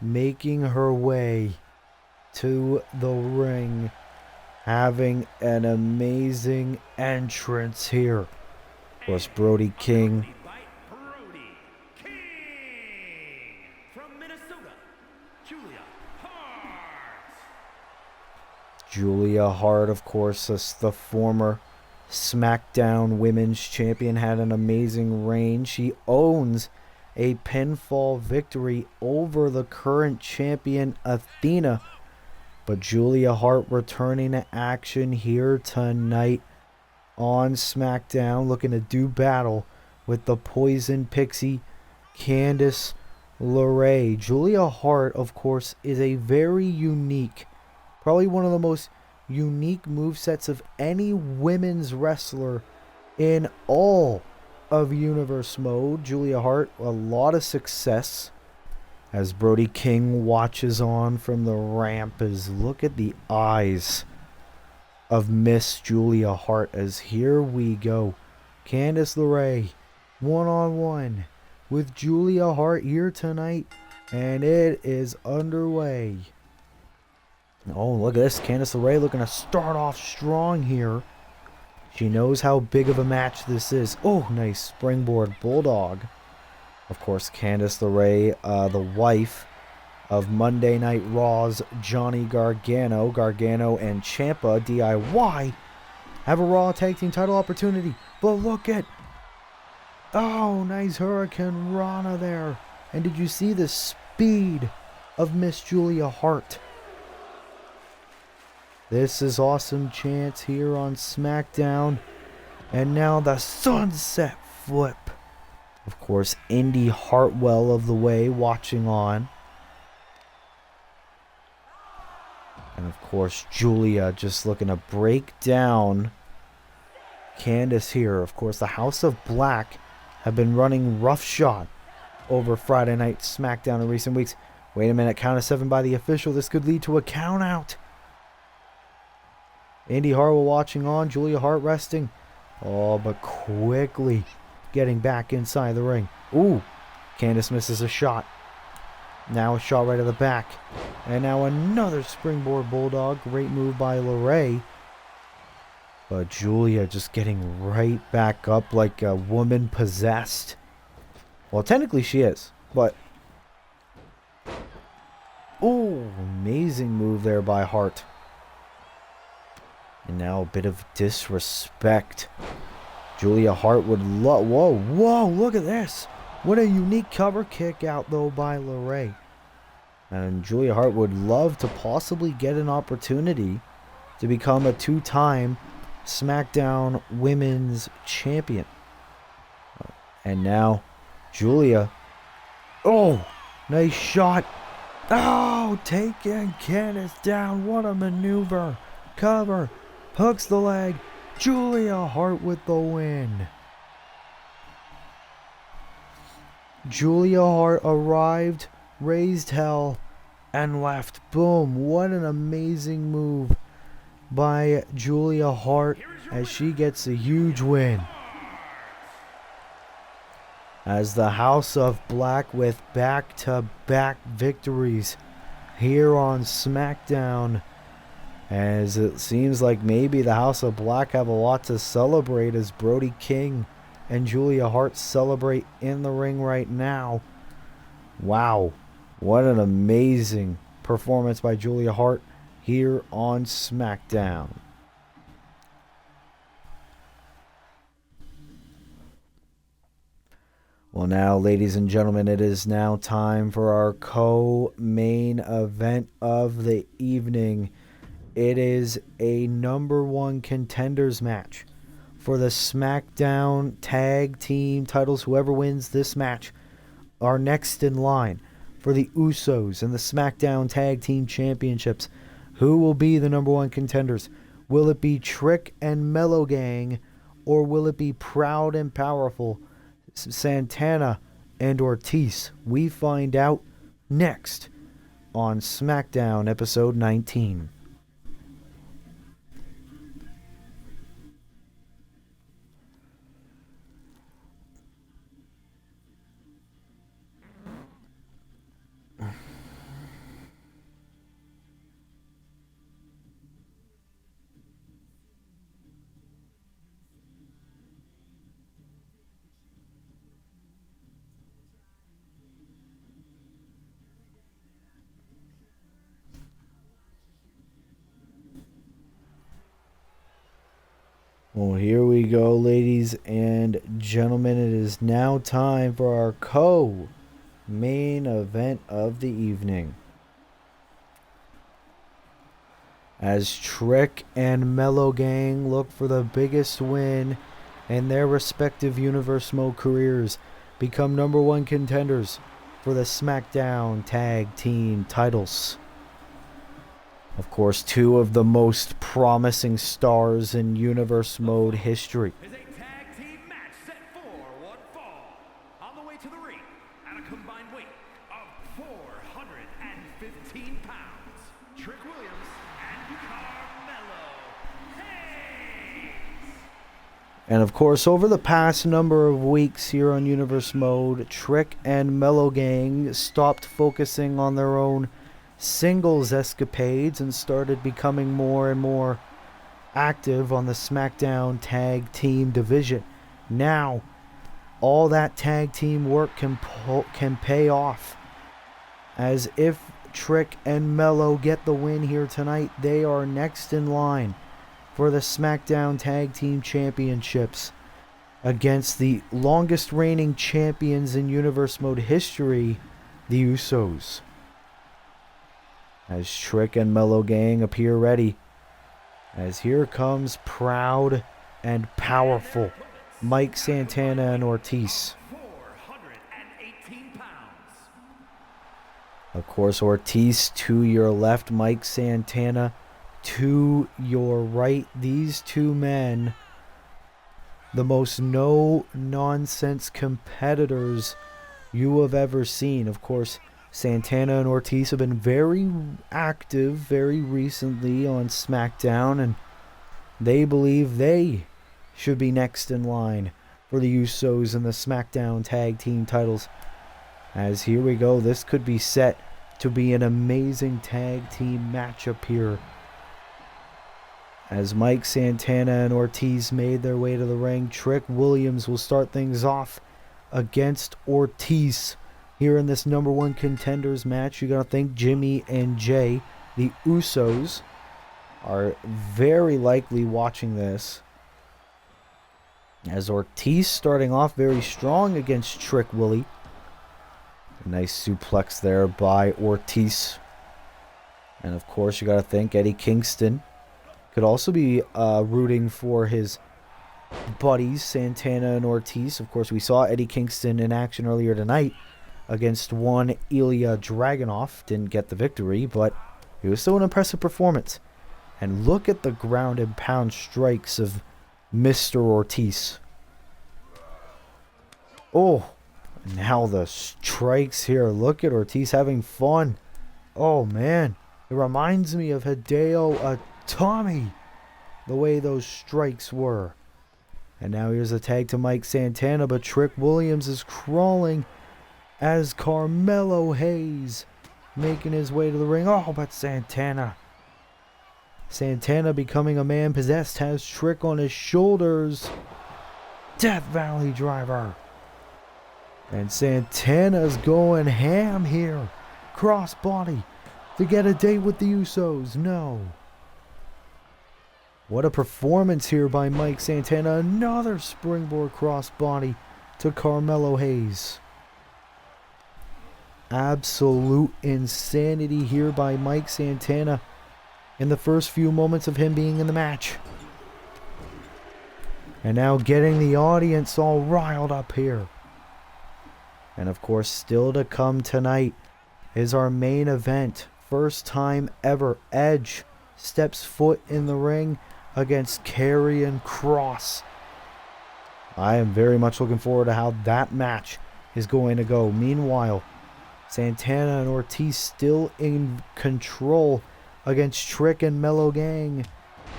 making her way to the ring, having an amazing entrance here. Of course, Brody King. Brody King from Minnesota, Julia Hart. Julia Hart, of course, as the former SmackDown Women's Champion, had an amazing reign. She owns a pinfall victory over the current champion Athena. But Julia Hart returning to action here tonight on SmackDown, looking to do battle with the Poison Pixie, Candice LeRae. Julia Hart, of course, is a very unique, probably one of the most unique movesets of any women's wrestler in all of Universe Mode. Julia Hart, a lot of success. As Brody King watches on from the ramp, as look at the eyes of Miss Julia Hart, as here we go. Candice LeRae one-on-one with Julia Hart here tonight, and it is underway. Oh, look at this. Candice LeRae looking to start off strong here. She knows how big of a match this is. Oh, nice springboard bulldog. Of course, Candice LeRae, the wife of Monday Night Raw's Johnny Gargano. Gargano and Ciampa, DIY, have a Raw Tag Team title opportunity. But look at... oh, nice Hurricane Rana there. And did you see the speed of Miss Julia Hart? This is awesome chance here on SmackDown. And now the Sunset Flip. Of course, Indy Hartwell of The Way watching on. And of course, Julia just looking to break down Candice here. Of course, the House of Black have been running roughshod over Friday Night SmackDown in recent weeks. Wait a minute, count of 7 by the official. This could lead to a count out. Indy Hartwell watching on. Julia Hart resting. Oh, but quickly getting back inside the ring. Ooh, Candice misses a shot. Now a shot right to the back. And now another springboard bulldog. Great move by LeRae. But Julia just getting right back up like a woman possessed. Well, technically she is. But Oh, amazing move there by Hart. And now a bit of disrespect. Julia Hart would love... Whoa, look at this. What a unique cover kick out, though, by LeRae. And Julia Hart would love to possibly get an opportunity to become a 2-time SmackDown Women's Champion. And now, Julia... Oh, nice shot. Oh, taking Candice down. What a maneuver. Cover. Hooks the leg. Julia Hart with the win. Julia Hart arrived, raised hell, and left. Boom. What an amazing move by Julia Hart as she gets a huge win. As the House of Black with back-to-back victories here on SmackDown. As it seems like maybe the House of Black have a lot to celebrate as Brody King and Julia Hart celebrate in the ring right now. Wow, what an amazing performance by Julia Hart here on SmackDown. Well, now, ladies and gentlemen, it is now time for our co-main event of the evening. It is a #1 contenders match for the SmackDown Tag Team titles. Whoever wins this match are next in line for the Usos and the SmackDown Tag Team Championships. Who will be the #1 contenders? Will it be Trick and Mellow Gang, or will it be Proud and Powerful Santana and Ortiz? We find out next on SmackDown episode 19. Well, here we go, ladies and gentlemen. It is now time for our co-main event of the evening. As Trick and Mellow Gang look for the biggest win in their respective Universe Mode careers, become #1 contenders for the SmackDown Tag Team titles. Of course, two of the most promising stars in Universe Mode history. Is a tag team match set for one fall. On the way to the ring, at a combined weight of 415 pounds, Trick Williams and Carmelo Hayes. And of course, over the past number of weeks here on Universe Mode, Trick and Mellow Gang stopped focusing on their own singles escapades and started becoming more and more active on the SmackDown Tag Team division. Now, all that tag team work can pay off, as if Trick and Mello get the win here tonight, they are next in line for the SmackDown Tag Team Championships against the longest reigning champions in Universe Mode history, the Usos. As Trick and Mellow Gang appear ready, as here comes Proud and Powerful Mike Santana and Ortiz. 418 pounds. Of course, Ortiz to your left, Mike Santana to your right. These two men, the most no-nonsense competitors you have ever seen. Of course, Santana and Ortiz have been very active very recently on SmackDown, and they believe they should be next in line for the Usos and the SmackDown Tag Team titles. As here we go, this could be set to be an amazing tag team matchup here. As Mike Santana and Ortiz made their way to the ring, Trick Williams will start things off against Ortiz here in this number one contenders match. You're going to think Jimmy and Jay, the Usos, are very likely watching this. As Ortiz starting off very strong against Trick Willie. A nice suplex there by Ortiz. And of course, you got to think Eddie Kingston could also be rooting for his buddies, Santana and Ortiz. Of course, we saw Eddie Kingston in action earlier tonight against one Ilya Dragunov. Didn't get the victory, but it was still an impressive performance. And look at the ground and pound strikes of Mr. Ortiz. Oh, now the strikes here. Look at Ortiz having fun. Oh, man. It reminds me of Hideo Itami, the way those strikes were. And now here's a tag to Mike Santana, but Trick Williams is crawling as Carmelo Hayes making his way to the ring. Oh, but Santana becoming a man possessed, has Trick on his shoulders. Death Valley driver. And Santana's going ham here. Crossbody to get a date with the Usos. No. What a performance here by Mike Santana. Another springboard crossbody to Carmelo Hayes. Absolute insanity here by Mike Santana in the first few moments of him being in the match. And now getting the audience all riled up here. And of course, still to come tonight is our main event. First time ever, Edge steps foot in the ring against Karrion Kross. I am very much looking forward to how that match is going to go. Meanwhile, Santana and Ortiz still in control against Trick and Mellow Gang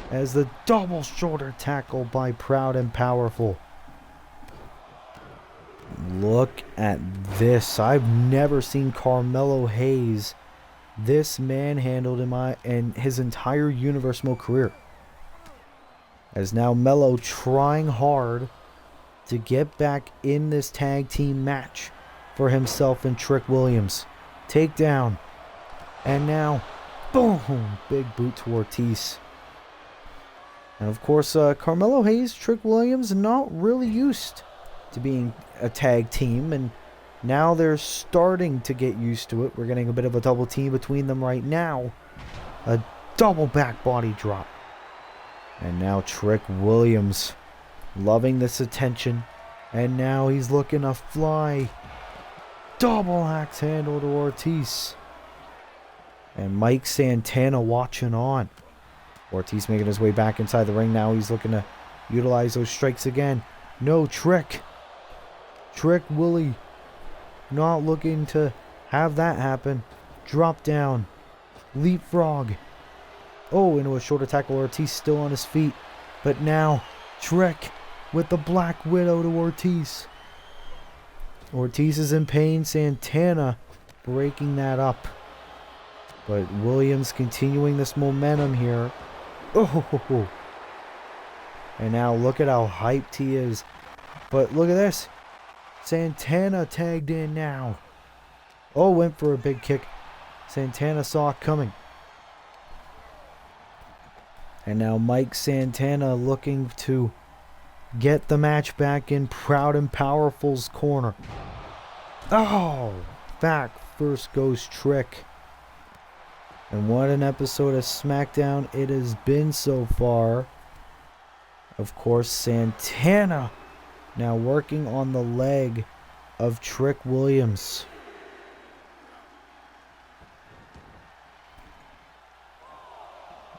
as the double shoulder tackle by Proud and Powerful. Look at this. I've never seen Carmelo Hayes this manhandled in his entire Universal career. As now Mello trying hard to get back in this tag team match for himself and Trick Williams. Takedown. And now, boom, big boot to Ortiz. And of course, Carmelo Hayes, Trick Williams, not really used to being a tag team, and now they're starting to get used to it. We're getting a bit of a double team between them right now. A double back body drop. And now Trick Williams loving this attention. And now he's looking to fly. Double axe handle to Ortiz. And Mike Santana watching on. Ortiz making his way back inside the ring now. He's looking to utilize those strikes again. No, Trick Willie not looking to have that happen. Drop down. Leapfrog. Oh, into a shoulder tackle. Ortiz still on his feet. But now, Trick with the Black Widow to Ortiz. Ortiz is in pain. Santana breaking that up. But Williams continuing this momentum here. Oh. And now look at how hyped he is. But look at this. Santana tagged in now. Oh, went for a big kick. Santana saw it coming. And now Mike Santana looking to get the match back in Proud and Powerful's corner. Oh, back first goes Trick. And what an episode of Smackdown it has been so far. Of course, Santana now working on the leg of Trick Williams.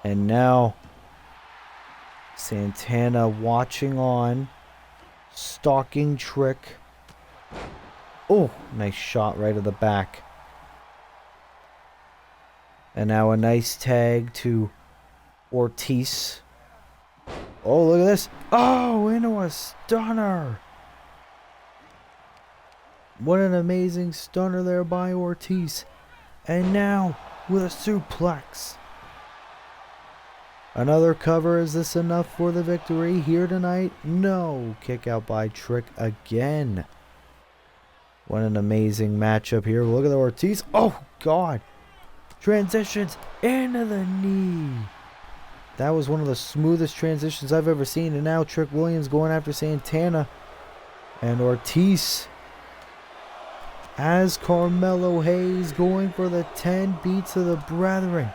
And now Santana watching on, stalking Trick. Oh, nice shot right at the back. And now a nice tag to Ortiz. Oh, look at this. Oh, into a stunner. What an amazing stunner there by Ortiz. And now with a suplex. Another cover. Is this enough for the victory here tonight? No. Kick out by Trick again. What an amazing matchup here. Look at the Ortiz. Oh, God. Transitions into the knee. That was one of the smoothest transitions I've ever seen. And now Trick Williams going after Santana. And Ortiz has Carmelo Hayes going for the 10 beats of the brethren.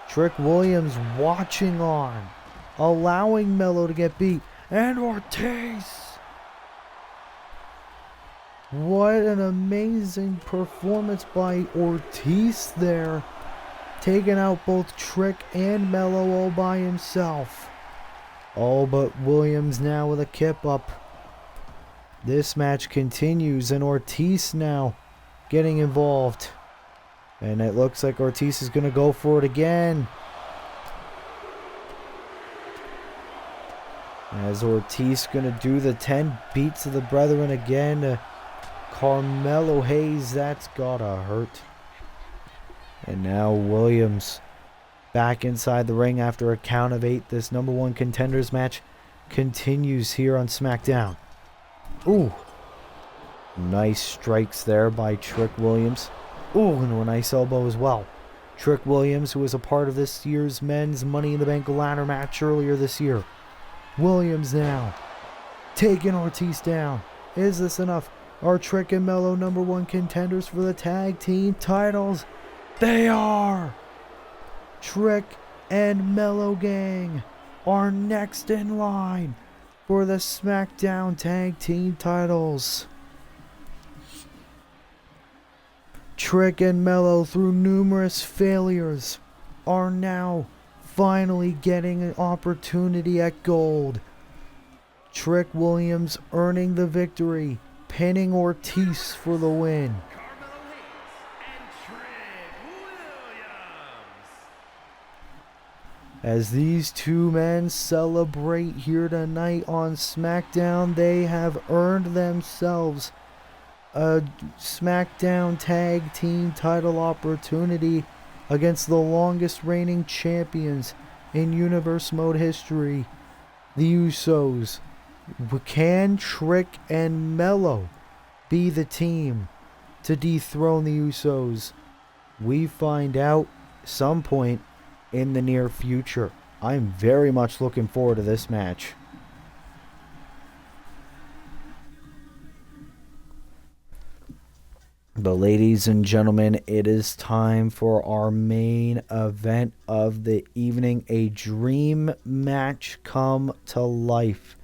Trick Williams watching on, allowing Melo to get beat. And Ortiz. What an amazing performance by Ortiz there. Taking out both Trick and Melo all by himself. Oh, but Williams now with a kip up. This match continues and Ortiz now getting involved. And it looks like Ortiz is going to go for it again. As Ortiz going to do the 10 beats of the brethren again. Carmelo Hayes, that's gotta hurt. And now Williams back inside the ring after a count of 8. This number 1 contenders match continues here on SmackDown. Ooh. Nice strikes there by Trick Williams. Ooh, and a nice elbow as well. Trick Williams, who was a part of this year's men's Money in the Bank ladder match earlier this year. Williams now taking Ortiz down. Is this enough? Are Trick and Melo number 1 contenders for the tag team titles? They are! Trick and Melo gang are next in line for the SmackDown tag team titles. Trick and Melo, through numerous failures, are now finally getting an opportunity at gold. Trick Williams earning the victory, pinning Ortiz for the win. Carmelo Hayes and Trick Williams. As these two men celebrate here tonight on SmackDown, they have earned themselves a SmackDown tag team title opportunity against the longest reigning champions in Universe Mode history, the Usos. Can Trick and Melo be the team to dethrone the Usos? We find out some point in the near future. I'm very much looking forward to this match. But ladies and gentlemen, it is time for our main event of the evening. A dream match come to life,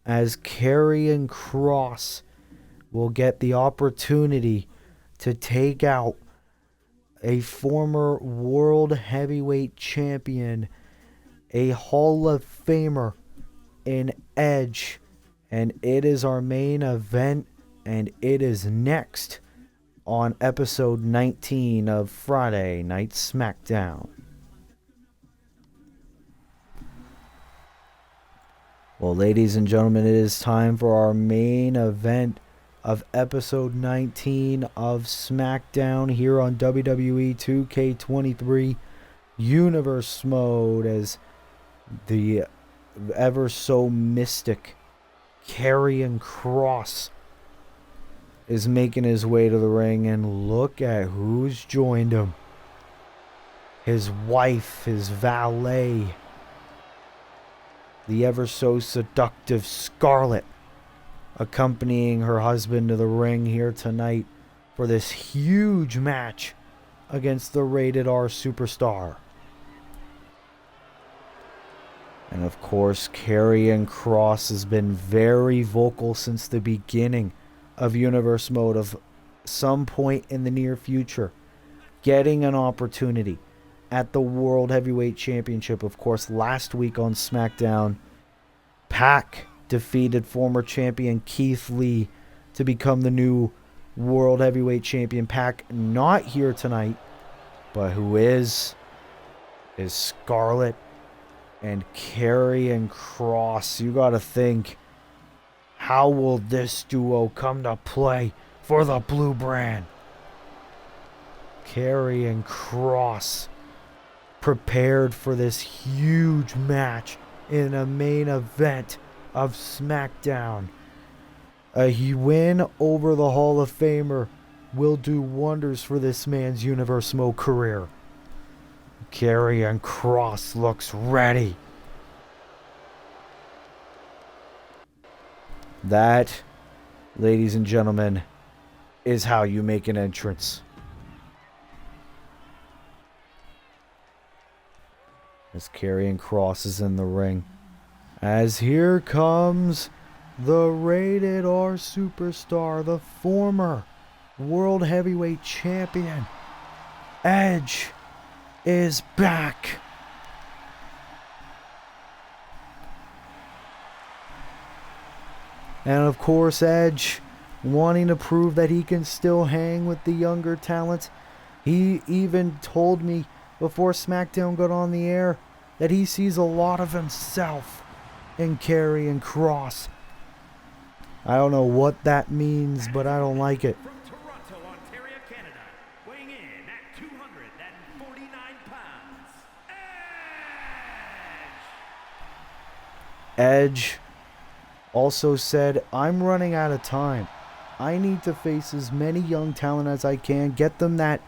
as Karrion Kross will get the opportunity to take out a former World Heavyweight Champion, a Hall of Famer in Edge. And it is our main event, and it is next on episode 19 of Friday Night SmackDown. Well, ladies and gentlemen, it is time for our main event of episode 19 of SmackDown here on WWE 2K23 Universe Mode, as the ever so mystic Karrion Kross is making his way to the ring, and look at who's joined him. His wife, his valet, the ever so seductive Scarlett, accompanying her husband to the ring here tonight for this huge match against the Rated R Superstar. And of course, Karrion Kross has been very vocal since the beginning of Universe Mode of some point in the near future getting an opportunity at the World Heavyweight Championship. Of course, last week on SmackDown, Pac defeated former champion Keith Lee to become the new World Heavyweight Champion. Pac not here tonight, but who is Scarlett and Karrion Kross. You gotta think, how will this duo come to play for the blue brand? Karrion Kross prepared for this huge match in a main event of SmackDown. A win over the Hall of Famer will do wonders for this man's Universe Mo career. Karrion Kross looks ready. That, ladies and gentlemen, is how you make an entrance. As Karrion Kross is in the ring. As here comes the Rated R Superstar, the former World Heavyweight Champion. Edge is back. And of course, Edge, wanting to prove that he can still hang with the younger talent. He even told me before Smackdown got on the air that he sees a lot of himself in Karrion Kross. I don't know what that means, but I don't like it. From Toronto, Ontario, Canada, weighing in at 249 pounds, Edge also said, I'm running out of time. I need to face as many young talent as I can, get them that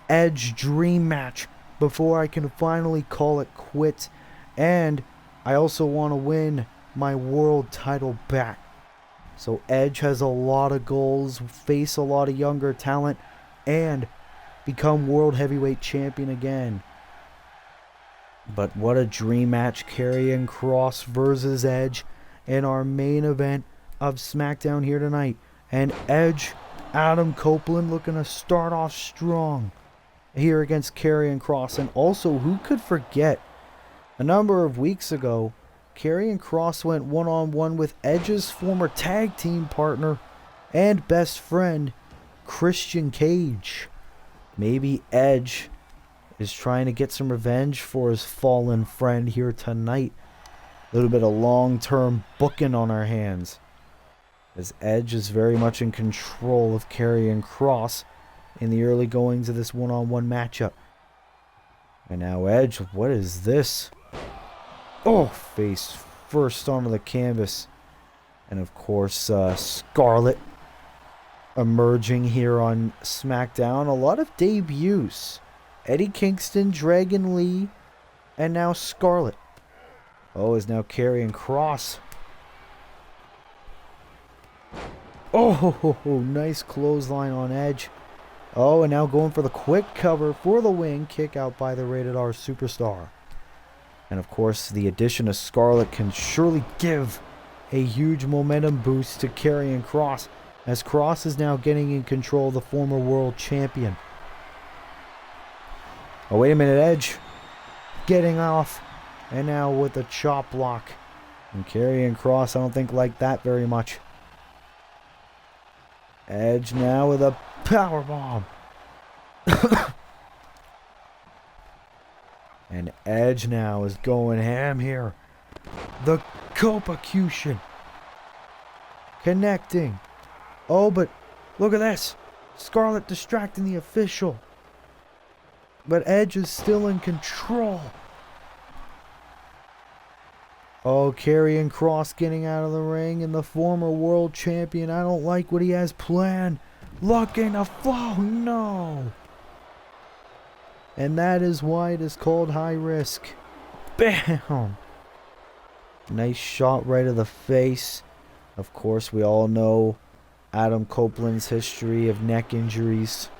Edge dream match before I can finally call it quits. And I also want to win my world title back. So Edge has a lot of goals, face a lot of younger talent, and become World Heavyweight Champion again. But what a dream match, Karrion Kross versus Edge in our main event of SmackDown here tonight. And Edge, Adam Copeland looking to start off strong here against Karrion Kross. And also, who could forget, a number of weeks ago, Karrion Kross went one-on-one with Edge's former tag team partner and best friend, Christian Cage. Maybe Edge is trying to get some revenge for his fallen friend here tonight. A little bit of long-term booking on our hands, as Edge is very much in control of Karrion Kross in the early goings of this one-on-one matchup. And now Edge, what is this? Oh, face first onto the canvas. And of course, Scarlett emerging here on SmackDown. A lot of debuts. Eddie Kingston, Dragon Lee, and now Scarlett. Oh, is now Karrion Kross. Oh, nice clothesline on Edge. Oh, and now going for the quick cover for the win. Kick out by the Rated R Superstar. And of course, the addition of Scarlett can surely give a huge momentum boost to Karrion Kross, as Kross is now getting in control of the former world champion. Oh, wait a minute, Edge getting off, and now with a chop block. And Karrion Kross, I don't think like that very much. Edge now with a powerbomb. And Edge now is going ham here. The Copacution. Connecting. Oh, but look at this. Scarlett distracting the official. But Edge is still in control. Oh, Karrion Kross getting out of the ring, and the former world champion, I don't like what he has planned. Looking to flow. No. And that is why it is called high risk. Bam! Nice shot right to the face. Of course, we all know Adam Copeland's history of neck injuries.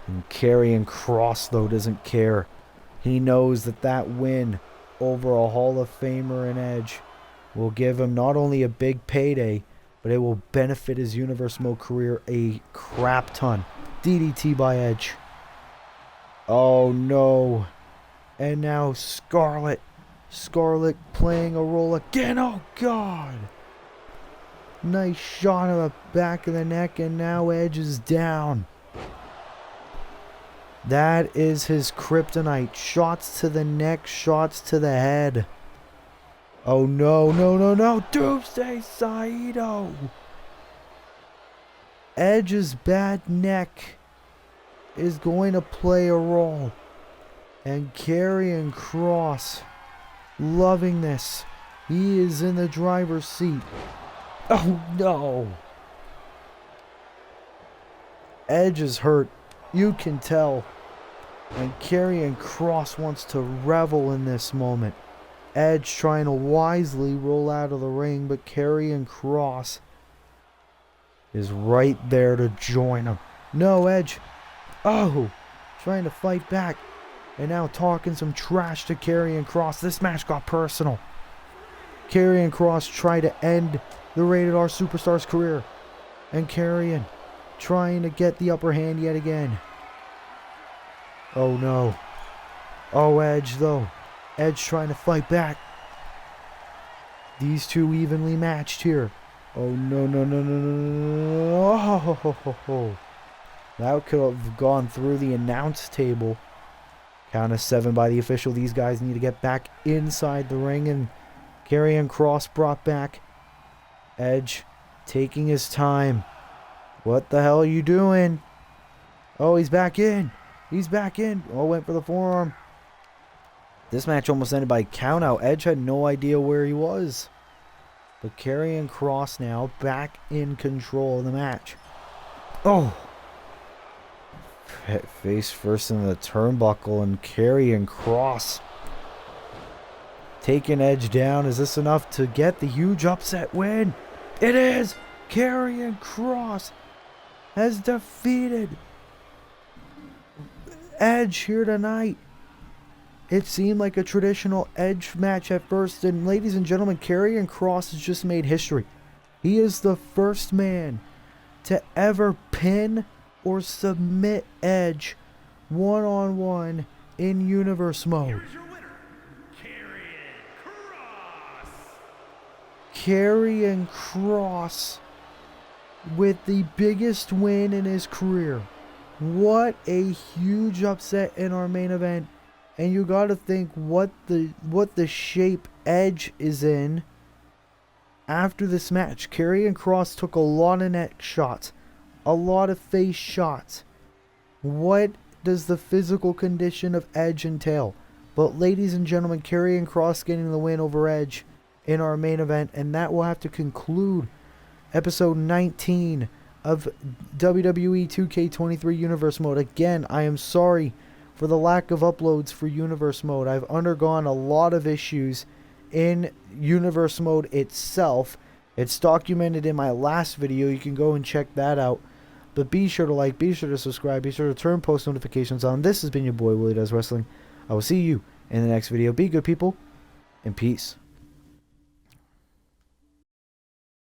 And Karrion Kross, though, doesn't care. He knows that that win over a Hall of Famer and Edge will give him not only a big payday, but it will benefit his Universe Mo career a crap ton. DDT by Edge. Oh no. And now Scarlett. Scarlett playing a role again. Oh god. Nice shot of the back of the neck, and now Edge is down. That is his kryptonite. Shots to the neck, shots to the head. Oh no, no, no, no. Doomsday Saito. Edge's bad neck is going to play a role. And Karrion Kross loving this. He is in the driver's seat. Oh no. Edge is hurt. You can tell. And Karrion Kross wants to revel in this moment. Edge trying to wisely roll out of the ring, but Karrion Kross is right there to join him. No, Edge. Oh, trying to fight back. And now talking some trash to Karrion Kross. This match got personal. Karrion Kross tried to end the Rated R Superstar's career. And Karrion trying to get the upper hand yet again. Oh no. Oh, Edge though. Edge trying to fight back. These two evenly matched here. Oh no, no, no, no, no, no. Oh, that could have gone through the announce table. Count of 7 by the official. These guys need to get back inside the ring, and Karrion Kross brought back. Edge taking his time. What the hell are you doing? Oh, he's back in. He's back in. Oh, went for the forearm. This match almost ended by countout. Edge had no idea where he was. But Karrion Kross now back in control of the match. Oh. Face first in the turnbuckle, and Karrion Kross taking Edge down. Is this enough to get the huge upset win? It is! Karrion Kross has defeated Edge here tonight. It seemed like a traditional Edge match at first, and ladies and gentlemen, Karrion Kross has just made history. He is the first man to ever pin or submit Edge one-on-one in Universe mode. Here's your winner, Karrion Kross. Karrion Kross with the biggest win in his career. What a huge upset in our main event. And you gotta think what the shape Edge is in after this match. Karrion Kross took a lot of neck shots, a lot of face shots. What does the physical condition of Edge entail? But ladies and gentlemen, Karrion Kross getting the win over Edge in our main event, and that will have to conclude episode 19 of WWE 2K23 Universe Mode. Again, I am sorry for the lack of uploads for Universe Mode. I've undergone a lot of issues in Universe Mode itself. It's documented in my last video. You can go and check that out. But be sure to like, be sure to subscribe, be sure to turn post notifications on. This has been your boy, Willie Does Wrestling. I will see you in the next video. Be good, people, and peace.